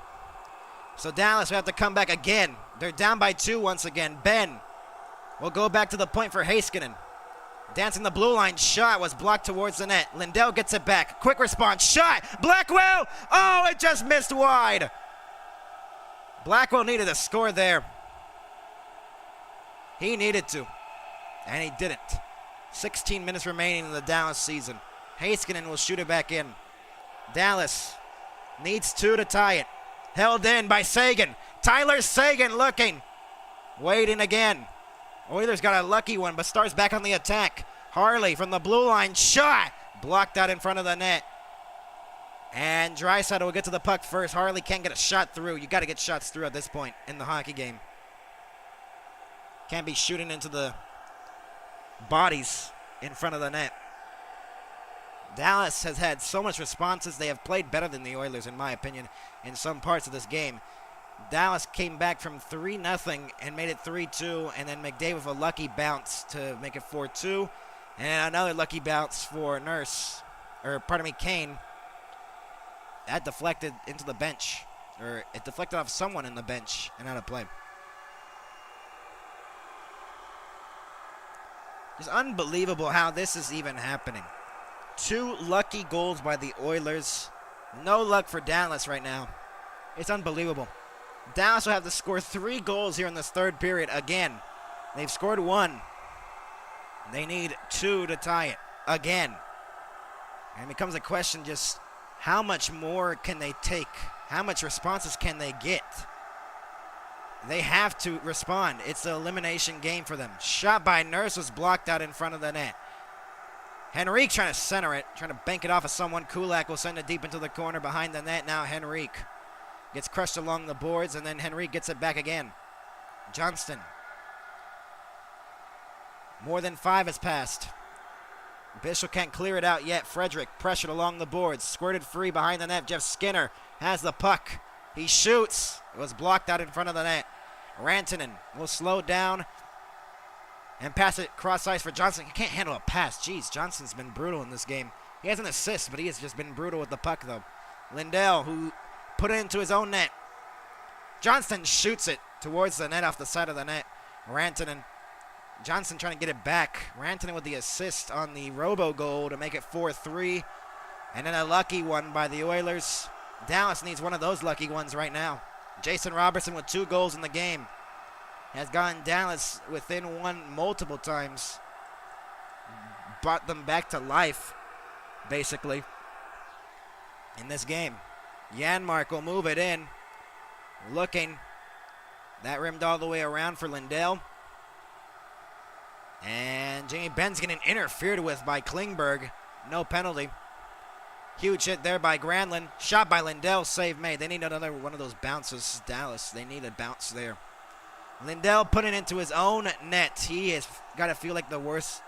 So Dallas will have to come back again. They're down by 2 once again. Ben will go back to the point for Heiskanen. Dancing the blue line, shot was blocked towards the net. Lindell gets it back. Quick response, shot. Blackwell, oh, it just missed wide. Blackwell needed a score there. He needed to, and he didn't. 16 minutes remaining in the Dallas season. Heiskanen will shoot it back in. Dallas needs 2 to tie it. Held in by Sagan. Tyler Sagan looking. Waiting again. Oilers got a lucky one, but Stars back on the attack. Harley from the blue line, shot! Blocked out in front of the net. And Draisaitl will get to the puck first. Harley can't get a shot through. You got to get shots through at this point in the hockey game. Can't be shooting into the bodies in front of the net. Dallas has had so much responses. They have played better than the Oilers, in my opinion, in some parts of this game. Dallas came back from 3-0 and made it 3-2, and then McDavid with a lucky bounce to make it 4-2, and another lucky bounce for Kane. That deflected into the bench, or it deflected off someone in the bench and out of play. It's unbelievable how this is even happening. 2 lucky goals by the Oilers. No luck for Dallas right now. It's unbelievable. Dallas will have to score 3 goals here in this third period again. They've scored 1. They need 2 to tie it again. And it becomes a question just how much more can they take? How much responses can they get? They have to respond. It's an elimination game for them. Shot by Nurse was blocked out in front of the net. Henrique trying to center it, trying to bank it off of someone. Kulak will send it deep into the corner behind the net. Now Henrique gets crushed along the boards, and then Henrique gets it back again. Johnston. More than 5 has passed. Bishop can't clear it out yet. Frederick pressured along the boards. Squirted free behind the net. Jeff Skinner has the puck. He shoots. It was blocked out in front of the net. Rantanen will slow down and pass it cross ice for Johnson. He can't handle a pass. Jeez, Johnson's been brutal in this game. He has an assist, but he has just been brutal with the puck, though. Lindell, who put it into his own net. Johnston shoots it towards the net off the side of the net. Rantanen. Johnson trying to get it back. Rantanen with the assist on the Robo goal to make it 4-3. And then a lucky one by the Oilers. Dallas needs one of those lucky ones right now. Jason Robertson with 2 goals in the game has gotten Dallas within one multiple times. Brought them back to life, basically, in this game. Janmark will move it in. Looking. That rimmed all the way around for Lindell. And Jamie Benn's getting interfered with by Klingberg. No penalty. Huge hit there by Granlund. Shot by Lindell. Save made. They need another one of those bounces. Dallas, they need a bounce there. Lindell put it into his own net. He has got to feel like the worst.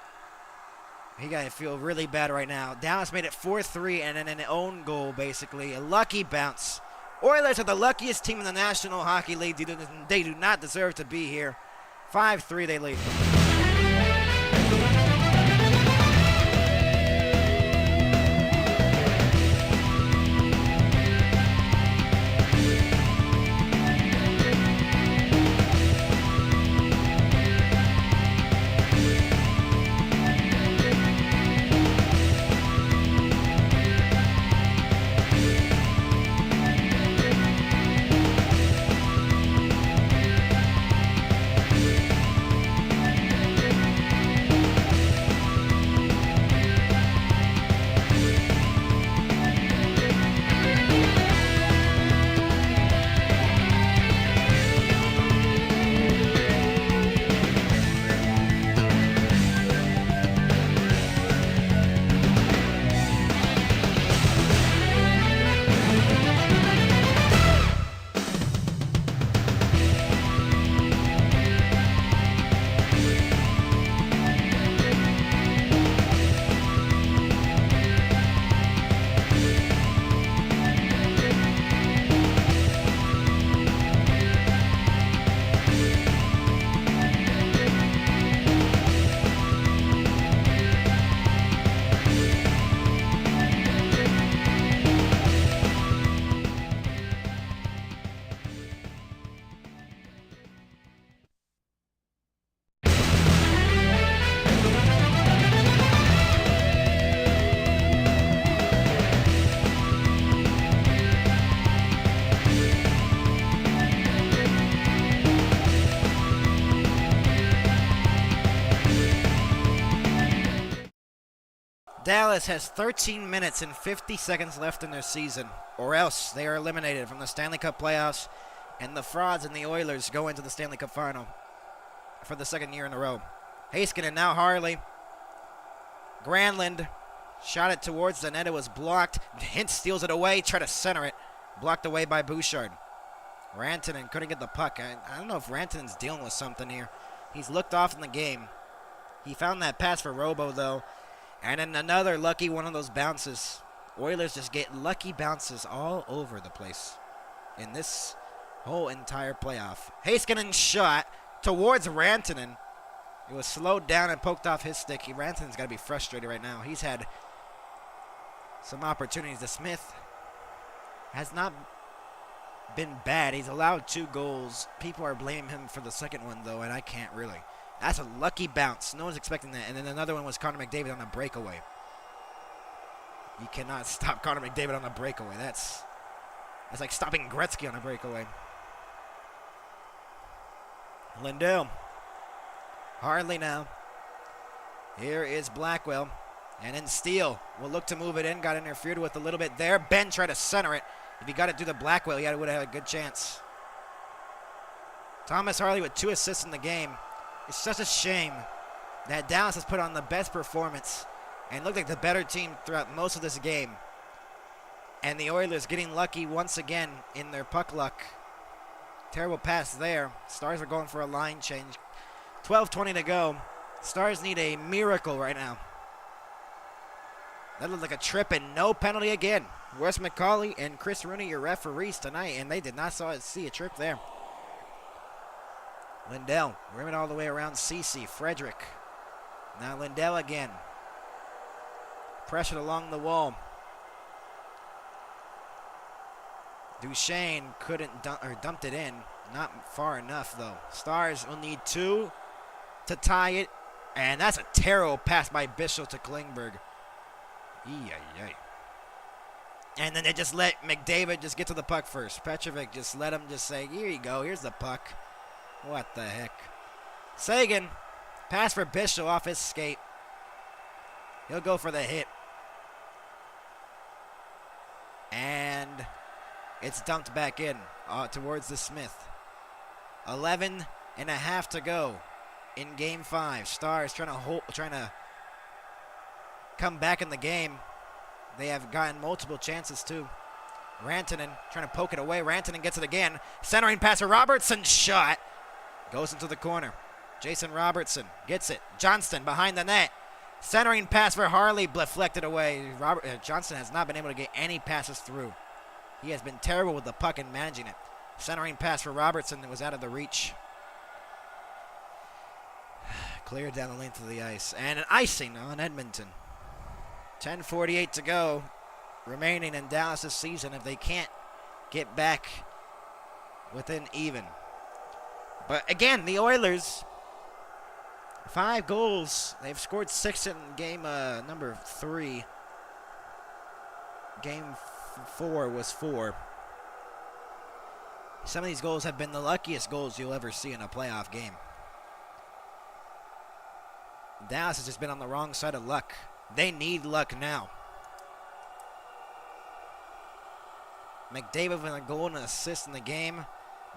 He got to feel really bad right now. Dallas made it 4-3 and then an own goal, basically. A lucky bounce. Oilers are the luckiest team in the National Hockey League. They do not deserve to be here. 5-3 they lead. Dallas has 13 minutes and 50 seconds left in their season, or else they are eliminated from the Stanley Cup playoffs, and the Frauds and the Oilers go into the Stanley Cup final for the 2nd year in a row. Heiskanen, now Harley. Granlund shot it towards the net. It was blocked. Hintz steals it away, try to center it. Blocked away by Bouchard. Rantanen couldn't get the puck. I don't know if Rantanen's dealing with something here. He's looked off in the game. He found that pass for Robo, though. And then another lucky one of those bounces. Oilers just get lucky bounces all over the place in this whole entire playoff. Heiskanen shot towards Rantanen. It was slowed down and poked off his stick. Rantanen's got to be frustrated right now. He's had some opportunities. The Smith has not been bad. He's allowed 2 goals. People are blaming him for the second one, though, and I can't really. That's a lucky bounce. No one's expecting that. And then another one was Connor McDavid on a breakaway. You cannot stop Connor McDavid on a breakaway. That's like stopping Gretzky on a breakaway. Lindell. Hardly now. Here is Blackwell. And then Steele will look to move it in. Got interfered with a little bit there. Ben tried to center it. If he got it through the Blackwell, he would have had a good chance. Thomas Harley with 2 assists in the game. It's such a shame that Dallas has put on the best performance and looked like the better team throughout most of this game. And the Oilers getting lucky once again in their puck luck. Terrible pass there. Stars are going for a line change. 12:20 to go. Stars need a miracle right now. That looked like a trip and no penalty again. Wes McCauley and Chris Rooney, your referees tonight, and they did not see a trip there. Lindell, rimming all the way around Cece. Frederick. Now Lindell again. Pressured along the wall. Duchesne couldn't dumped it in. Not far enough, though. Stars will need 2 to tie it. And that's a terrible pass by Bishop to Klingberg. And then they just let McDavid just get to the puck first. Petrovic just let him just say, here you go, here's the puck. What the heck? Sagan, pass for Bishop off his skate. He'll go for the hit. And it's dumped back in towards the Smith. 11.5 to go in Game 5. Stars trying to come back in the game. They have gotten multiple chances too. Rantanen trying to poke it away. Rantanen gets it again. Centering pass for Robertson. Shot. Goes into the corner. Jason Robertson gets it. Johnston behind the net. Centering pass for Harley. Deflected away. Johnston has not been able to get any passes through. He has been terrible with the puck and managing it. Centering pass for Robertson that was out of the reach. Cleared down the length of the ice. And an icing on Edmonton. 10:48 to go remaining in Dallas' season if they can't get back within even. But again, the Oilers, 5 goals. They've scored 6 in game number 3. Game 4 was 4. Some of these goals have been the luckiest goals you'll ever see in a playoff game. Dallas has just been on the wrong side of luck. They need luck now. McDavid with a goal and an assist in the game.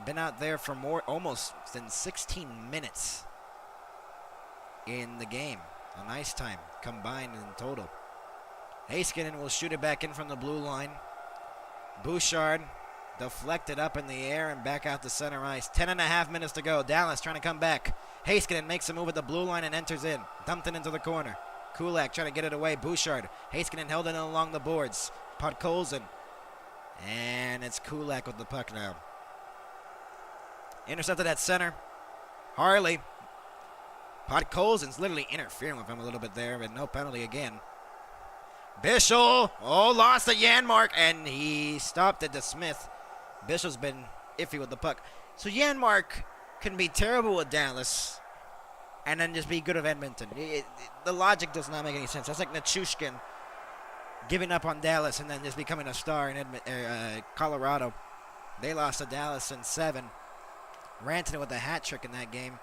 Been out there for almost than 16 minutes in the game. A nice time combined in total. Heiskanen will shoot it back in from the blue line. Bouchard deflected up in the air and back out to center ice. 10.5 minutes to go. Dallas trying to come back. Heiskanen makes a move at the blue line and enters in. Dumped it into the corner. Kulak trying to get it away. Bouchard. Heiskanen held it in along the boards. Podkolzin. And it's Kulak with the puck now. Intercepted at center. Harley. Podkolzin's literally interfering with him a little bit there, but no penalty again. Bishop. Oh, lost to Janmark, and he stopped it to Smith. Bishop's been iffy with the puck. So Janmark can be terrible with Dallas and then just be good with Edmonton. The logic does not make any sense. That's like Nichushkin giving up on Dallas and then just becoming a star in Colorado. They lost to Dallas in 7. Rantanen with a hat trick in that game.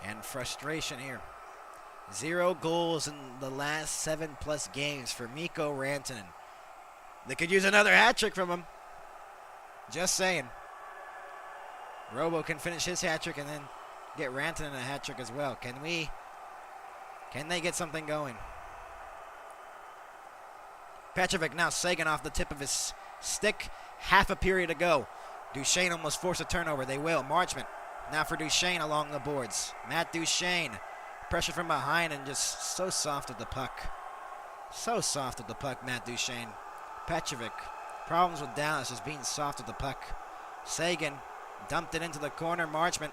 And frustration here. 0 goals in the last 7+ games for Mikko Rantanen. They could use another hat trick from him. Just saying. Robo can finish his hat trick and then get Rantanen a hat trick as well. Can they get something going? Petrovic now Sagan off the tip of his stick. Half a period to go. Duchesne almost forced a turnover. They will. Marchment now for Duchesne along the boards. Matt Duchesne. Pressure from behind and just so soft with the puck. So soft with the puck, Matt Duchesne. Petrovic. Problems with Dallas is being soft with the puck. Sagan dumped it into the corner. Marchment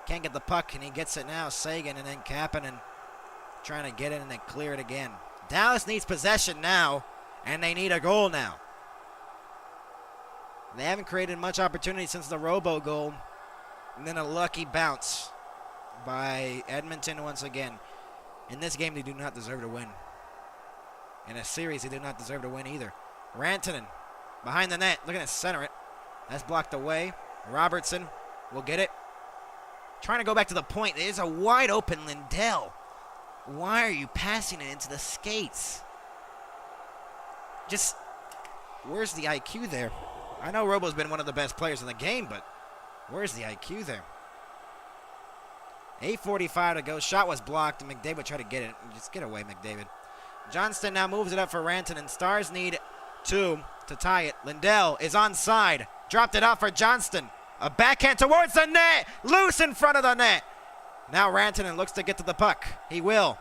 can't get the puck, and he gets it now. Sagan and then Kapanen trying to get it and then clear it again. Dallas needs possession now, and they need a goal now. They haven't created much opportunity since the Robo goal. And then a lucky bounce by Edmonton once again. In this game, they do not deserve to win. In a series, they do not deserve to win either. Rantanen behind the net, looking to center it. That's blocked away. Robertson will get it. Trying to go back to the point. There's a wide open Lindell. Why are you passing it into the skates? Just, where's the IQ there? I know Robo's been one of the best players in the game, but where's the IQ there? 8:45 to go. Shot was blocked, and McDavid tried to get it. Just get away, McDavid. Johnston now moves it up for Rantanen. Stars need 2 to tie it. Lindell is onside. Dropped it off for Johnston. A backhand towards the net. Loose in front of the net. Now Rantanen looks to get to the puck. He will.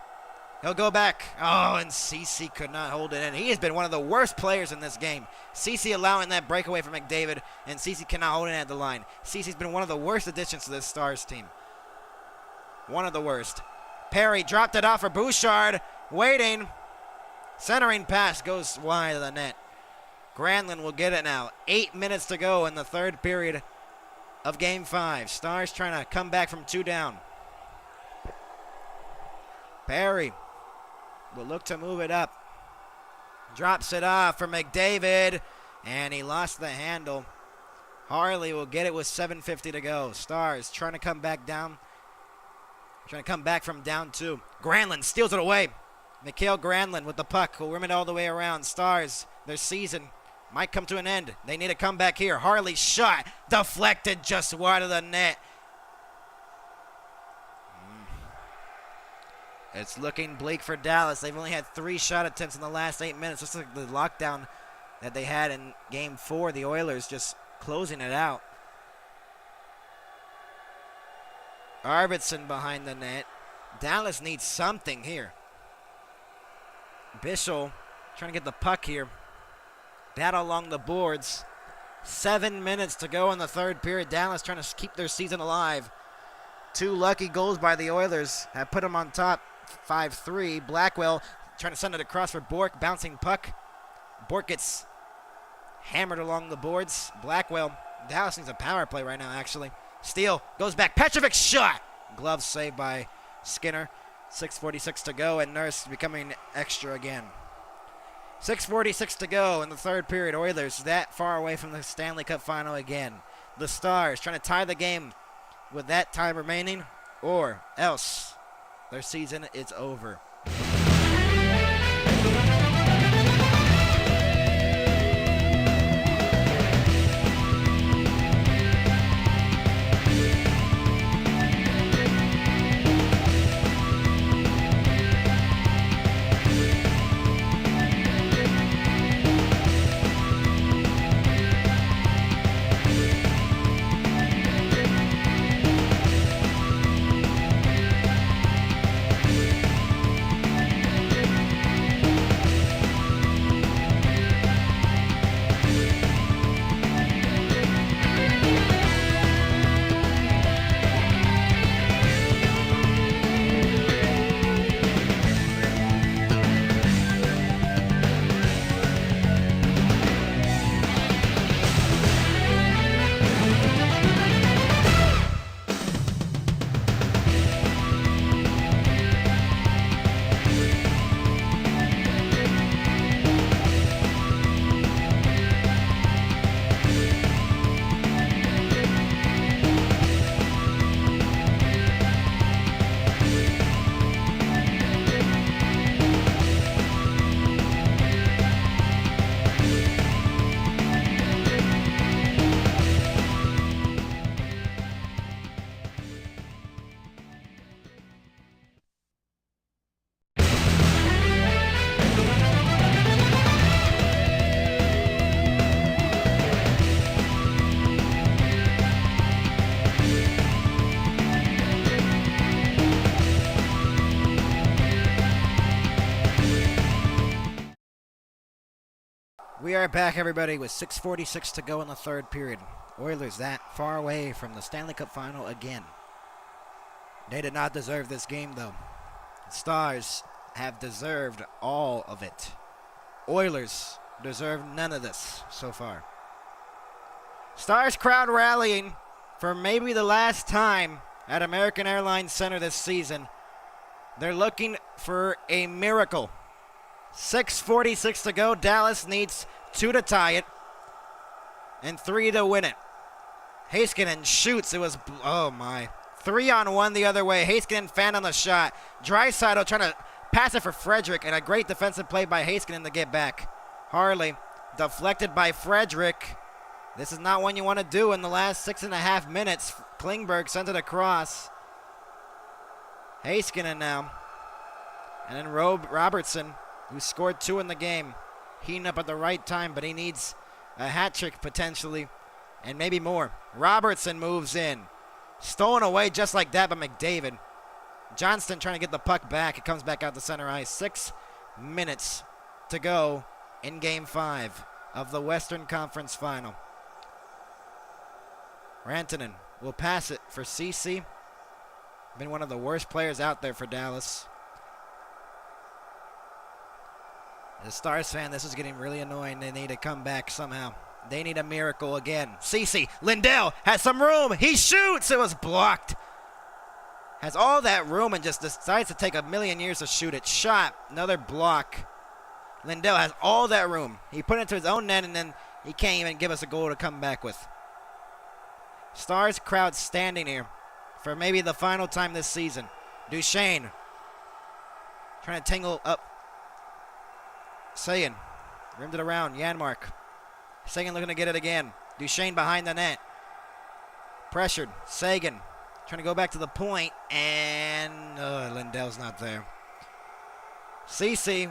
He'll go back. Oh, and Ceci could not hold it in. He has been one of the worst players in this game. Ceci allowing that breakaway for McDavid, and Ceci cannot hold it at the line. Ceci's been one of the worst additions to this Stars team. One of the worst. Perry dropped it off for Bouchard. Waiting. Centering pass goes wide of the net. Granlund will get it now. 8 minutes to go in the third period of Game 5. Stars trying to come back from 2 down. Perry will look to move it up. Drops it off for McDavid, and he lost the handle. Harley will get it with 7:50 to go. Stars trying to come back down. Trying to come back from down 2. Granlund steals it away. Mikael Granlund with the puck. Will rim it all the way around. Stars, their season might come to an end. They need a comeback here. Harley's shot deflected just wide of the net. It's looking bleak for Dallas. They've only had 3 shot attempts in the last 8 minutes. Just like the lockdown that they had in Game 4. The Oilers just closing it out. Arvidsson behind the net. Dallas needs something here. Bischel trying to get the puck here. Battle along the boards. 7 minutes to go in the third period. Dallas trying to keep their season alive. 2 lucky goals by the Oilers have put them on top. 5-3. Blackwell trying to send it across for Bourque. Bouncing puck. Bourque gets hammered along the boards. Blackwell. Dallas needs a power play right now, actually. Steele goes back. Petrovic shot. Glove saved by Skinner. 6:46 to go, and Nurse becoming extra again. 6:46 to go in the third period. Oilers that far away from the Stanley Cup final again. The Stars trying to tie the game with that time remaining, or else their season is over. We are back, everybody, with 6:46 to go in the third period. Oilers that far away from the Stanley Cup final again. They did not deserve this game, though. Stars have deserved all of it. Oilers deserve none of this so far. Stars crowd rallying for maybe the last time at American Airlines Center this season. They're looking for a miracle. 6:46 to go. Dallas needs 2 to tie it and 3 to win it. Heiskanen shoots. It was, oh my. 3-on-1 the other way. Heiskanen fanned on the shot. Draisaitl trying to pass it for Frederick, and a great defensive play by Heiskanen to get back. Harley deflected by Frederick. This is not one you want to do in the last 6.5 minutes. Klingberg sent it across. Heiskanen now. And then Robertson, who scored 2 in the game, heating up at the right time, but he needs a hat trick potentially, and maybe more. Robertson moves in. Stolen away just like that by McDavid. Johnston trying to get the puck back. It comes back out to center ice. 6 minutes to go in Game 5 of the Western Conference Final. Rantanen will pass it for Ceci. Been one of the worst players out there for Dallas. As a Stars fan, this is getting really annoying. They need to come back somehow. They need a miracle again. Ceci, Lindell has some room. He shoots. It was blocked. Has all that room and just decides to take a million years to shoot it. Shot. Another block. Lindell has all that room. He put it into his own net, and then he can't even give us a goal to come back with. Stars crowd standing here for maybe the final time this season. Duchesne trying to tangle up. Sagan rimmed it around. Janmark. Sagan looking to get it again. Duchesne behind the net. Pressured. Sagan trying to go back to the point, and Lindell's not there. Ceci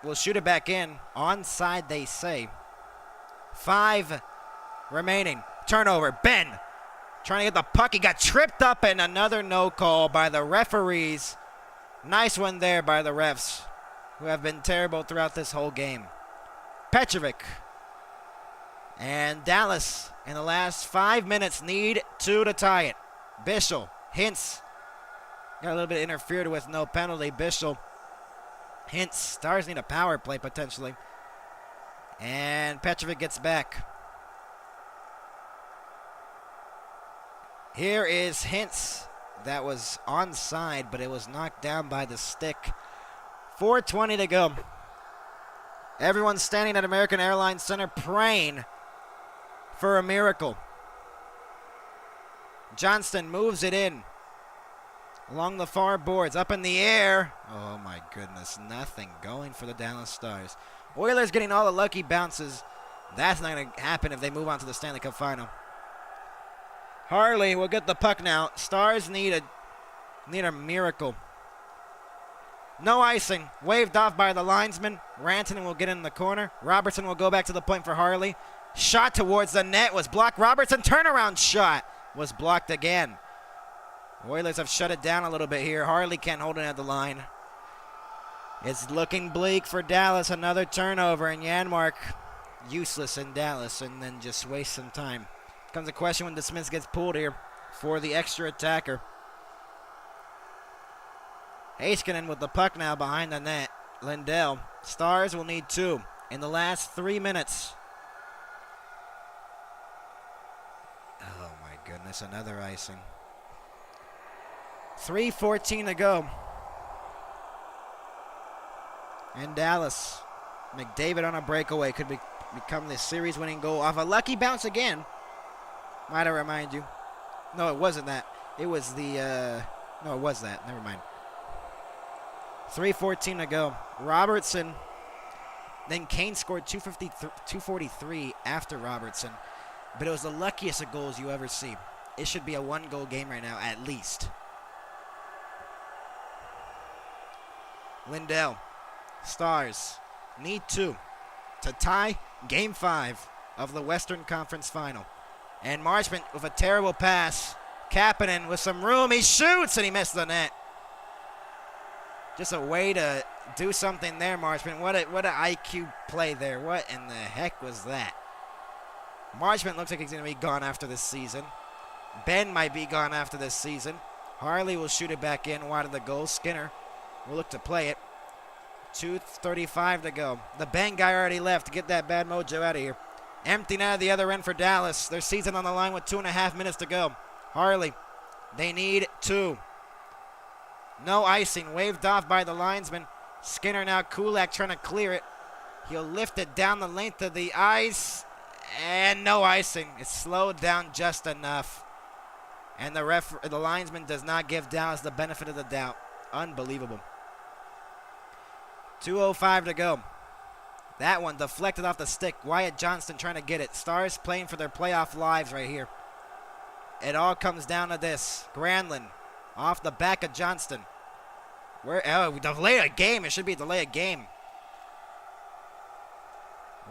will shoot it back in. Onside, they say. 5 remaining. Turnover. Ben trying to get the puck. He got tripped up, and another no call by the referees. Nice one there by the refs, who have been terrible throughout this whole game. Petrovic and Dallas in the last 5 minutes need 2 to tie it. Bischel, Hintz, got a little bit interfered with, no penalty. Bischel, Hintz, Stars need a power play potentially. And Petrovic gets back. Here is Hintz. That was onside, but it was knocked down by the stick. 4:20 to go. Everyone's standing at American Airlines Center praying for a miracle. Johnston moves it in along the far boards, up in the air. Oh my goodness, nothing going for the Dallas Stars. Oilers getting all the lucky bounces. That's not going to happen if they move on to the Stanley Cup Final. Harley will get the puck now. Stars need a miracle. No icing. Waved off by the linesman. Rantanen will get in the corner. Robertson will go back to the point for Harley. Shot towards the net was blocked. Robertson turnaround shot was blocked again. Oilers have shut it down a little bit here. Harley can't hold it at the line. It's looking bleak for Dallas. Another turnover, and Janmark useless in Dallas, and then just waste some time. Comes a question when DeSmith gets pulled here for the extra attacker. Heiskanen with the puck now behind the net. Lindell. Stars will need 2 in the last 3 minutes. Oh my goodness, another icing. 3:14 to go. In Dallas, McDavid on a breakaway could become the series-winning goal off a lucky bounce again. Might I remind you? No, it wasn't that. It was the, no, it was that. Never mind. 3:14 to go. Robertson. Then Kane scored 243 after Robertson. But it was the luckiest of goals you ever see. It should be a 1-goal game right now, at least. Lindell. Stars need 2 to tie Game 5 of the Western Conference Final. And Marchment with a terrible pass. Kapanen with some room. He shoots, and he missed the net. Just a way to do something there, Marchment. What an IQ play there. What in the heck was that? Marchment looks like he's going to be gone after this season. Ben might be gone after this season. Harley will shoot it back in wide of the goal. Skinner will look to play it. 2:35 to go. The Ben guy already left to get that bad mojo out of here. Empty now at the other end for Dallas. Their season on the line with 2.5 minutes to go. Harley, they need 2. No icing. Waved off by the linesman. Skinner now. Kulak trying to clear it. He'll lift it down the length of the ice. And no icing. It's slowed down just enough. And the linesman does not give Dallas the benefit of the doubt. Unbelievable. 2:05 to go. That one deflected off the stick. Wyatt Johnston trying to get it. Stars playing for their playoff lives right here. It all comes down to this. Granlund Off the back of Johnston. Delay a game. It should be delay a game.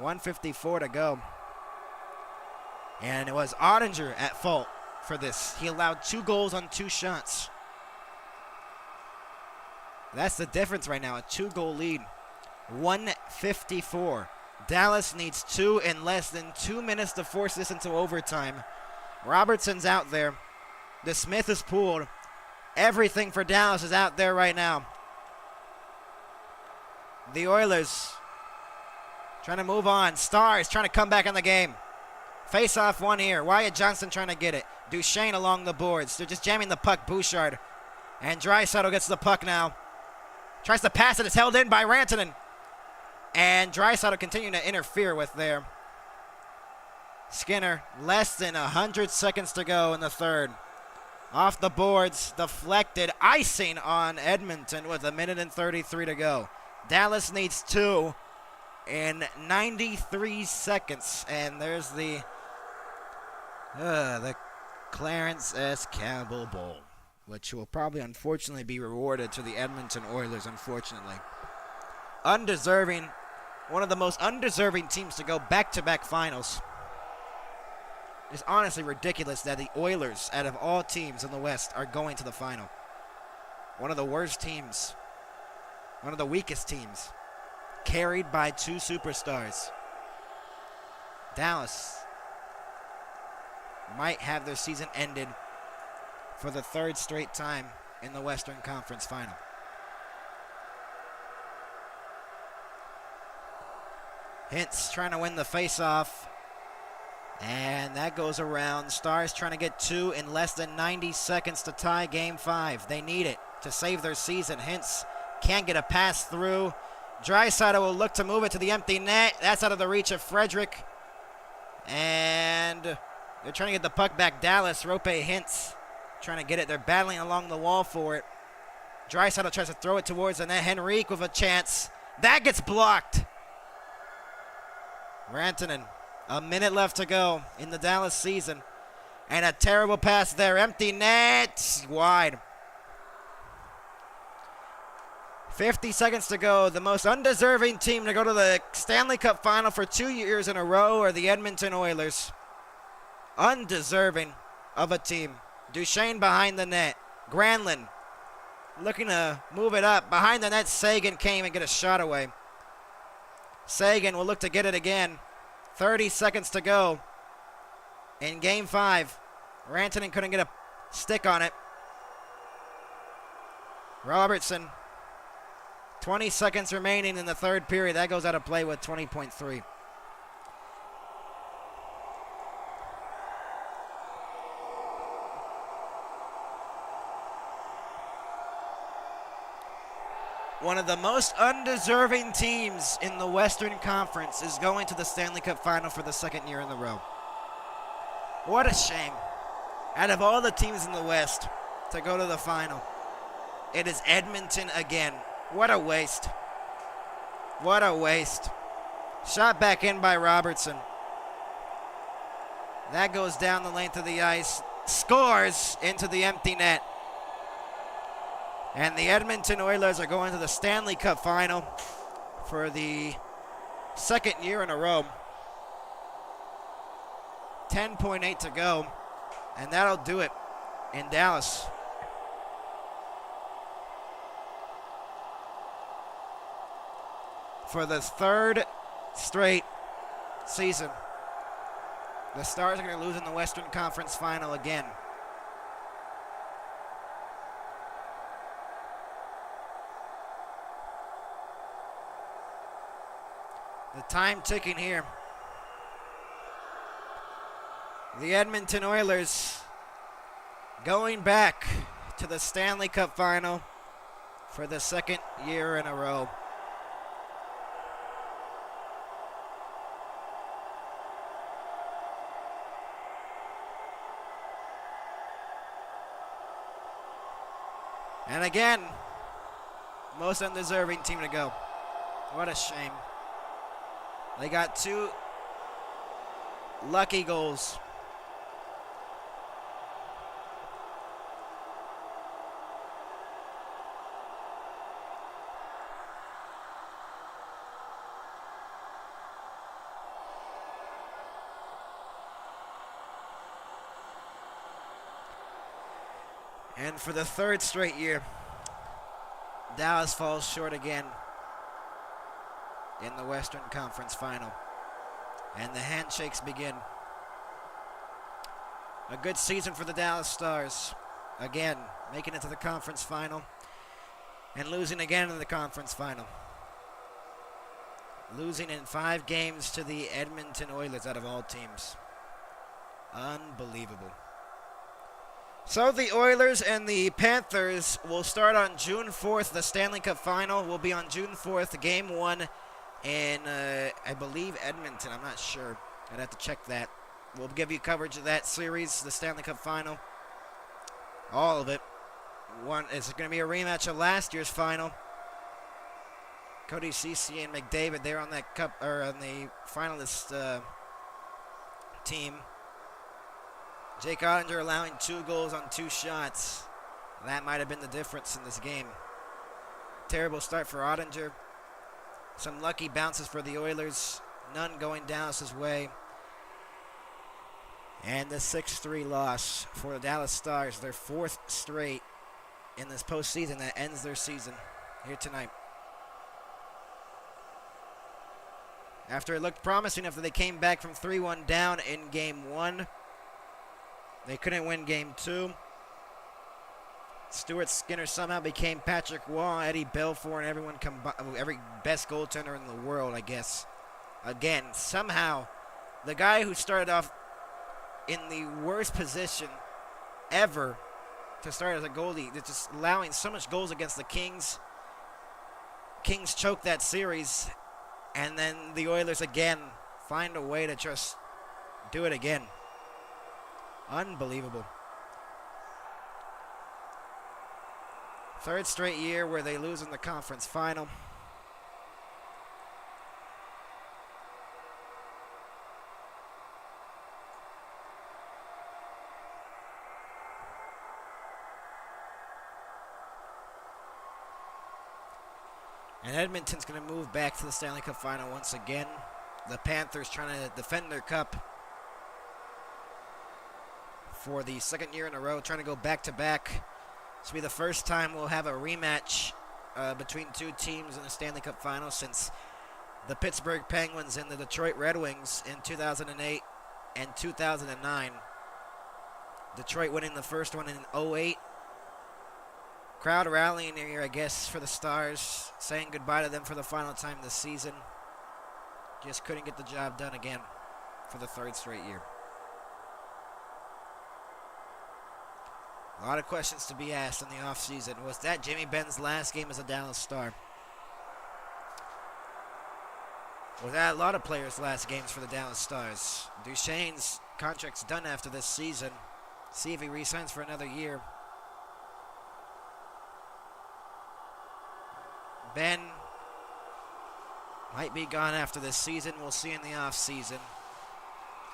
1:54 to go. And it was Ottinger at fault for this. He allowed 2 goals on 2 shots. That's the difference right now, a 2-goal lead. 1:54. Dallas needs 2 in less than 2 minutes to force this into overtime. Robertson's out there. The Smith is pulled. Everything for Dallas is out there right now. The Oilers trying to move on. Stars trying to come back in the game. Face-off one here. Wyatt Johnston trying to get it. Duchesne along the boards. They're just jamming the puck. Bouchard. And Draisaitl gets the puck now. Tries to pass it. It's held in by Rantanen. And Draisaitl continuing to interfere with there. Skinner, less than 100 seconds to go in the third. Off the boards, deflected, icing on Edmonton with 1:33 to go. Dallas needs 2 in 93 seconds. And there's the Clarence S. Campbell Bowl, which will probably unfortunately be rewarded to the Edmonton Oilers, unfortunately. Undeserving, one of the most undeserving teams to go back-to-back finals. It's honestly ridiculous that the Oilers, out of all teams in the West, are going to the final. One of the worst teams. One of the weakest teams. Carried by 2 superstars. Dallas might have their season ended for the 3rd straight time in the Western Conference Final. Hintz trying to win the face-off. And that goes around. Stars trying to get 2 in less than 90 seconds to tie Game 5. They need it to save their season. Hintz can't get a pass through. Draisaitl will look to move it to the empty net. That's out of the reach of Frederick. And they're trying to get the puck back. Dallas, Rope Hintz trying to get it. They're battling along the wall for it. Draisaitl tries to throw it towards the net. Henrique with a chance. That gets blocked. Rantanen. A minute left to go in the Dallas season. And a terrible pass there. Empty net. Wide. 50 seconds to go. The most undeserving team to go to the Stanley Cup Final for 2 years in a row are the Edmonton Oilers. Undeserving of a team. Duchesne behind the net. Granlund looking to move it up. Behind the net, Sagan came and get a shot away. Sagan will look to get it again. 30 seconds to go in Game 5. Rantanen couldn't get a stick on it. Robertson. 20 seconds remaining in the third period. That goes out of play with 20.3. One of the most undeserving teams in the Western Conference is going to the Stanley Cup Final for the 2nd year in a row. What a shame. Out of all the teams in the West to go to the final, it is Edmonton again. What a waste. What a waste. Shot back in by Robertson. That goes down the length of the ice. Scores into the empty net. And the Edmonton Oilers are going to the Stanley Cup Final for the 2nd year in a row. 10.8 to go. And that'll do it in Dallas. For the 3rd straight season, the Stars are going to lose in the Western Conference Final again. The time ticking here. The Edmonton Oilers going back to the Stanley Cup Final for the 2nd year in a row. And again, most undeserving team to go. What a shame. They got 2 lucky goals. And for the third straight year, Dallas falls short again in the Western Conference Final. And the handshakes begin. A good season for the Dallas Stars. Again, making it to the conference final and losing again in the conference final. Losing in 5 games to the Edmonton Oilers out of all teams. Unbelievable. So the Oilers and the Panthers will start on June 4th. The Stanley Cup Final will be on June 4th. Game 1 in, I believe, Edmonton. I'm not sure. I'd have to check that. We'll give you coverage of that series, the Stanley Cup Final. All of it. It's going to be a rematch of last year's final. Cody Ceci and McDavid, they're on that cup, or on the finalist team. Jake Ottinger allowing 2 goals on 2 shots. That might have been the difference in this game. Terrible start for Ottinger. Some lucky bounces for the Oilers. None going Dallas's way. And the 6-3 loss for the Dallas Stars. Their 4th straight in this postseason that ends their season here tonight. After it looked promising after they came back from 3-1 down in Game 1. They couldn't win Game 2. Stuart Skinner somehow became Patrick Waugh, Eddie Belfour, and every best goaltender in the world, I guess. Again, somehow, the guy who started off in the worst position ever to start as a goalie, just allowing so much goals against the Kings. Kings choked that series, and then the Oilers again find a way to just do it again. Unbelievable. 3rd straight year where they lose in the conference final. And Edmonton's going to move back to the Stanley Cup Final once again. The Panthers trying to defend their cup for the 2nd year in a row, trying to go back-to-back. This will be the first time we'll have a rematch between 2 teams in the Stanley Cup Final since the Pittsburgh Penguins and the Detroit Red Wings in 2008 and 2009. Detroit winning the first one in 2008. Crowd rallying here, I guess, for the Stars, saying goodbye to them for the final time this season. Just couldn't get the job done again for the 3rd straight year. A lot of questions to be asked in the offseason. Was that Jimmy Benn's last game as a Dallas Star? Was that a lot of players' last games for the Dallas Stars? Duchesne's contract's done after this season. See if he re-signs for another year. Ben might be gone after this season. We'll see in the offseason.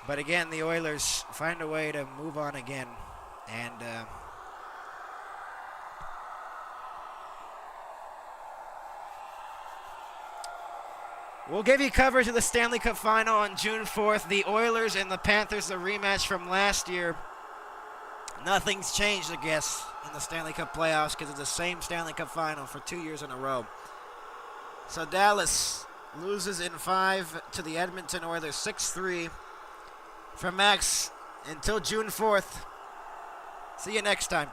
But again, the Oilers find a way to move on again. And we'll give you coverage of the Stanley Cup Final on June 4th. The Oilers and the Panthers, the rematch from last year. Nothing's changed, I guess, in the Stanley Cup playoffs because it's the same Stanley Cup Final for 2 years in a row. So Dallas loses in 5 to the Edmonton Oilers, 6-3. From Max, until June 4th. See you next time.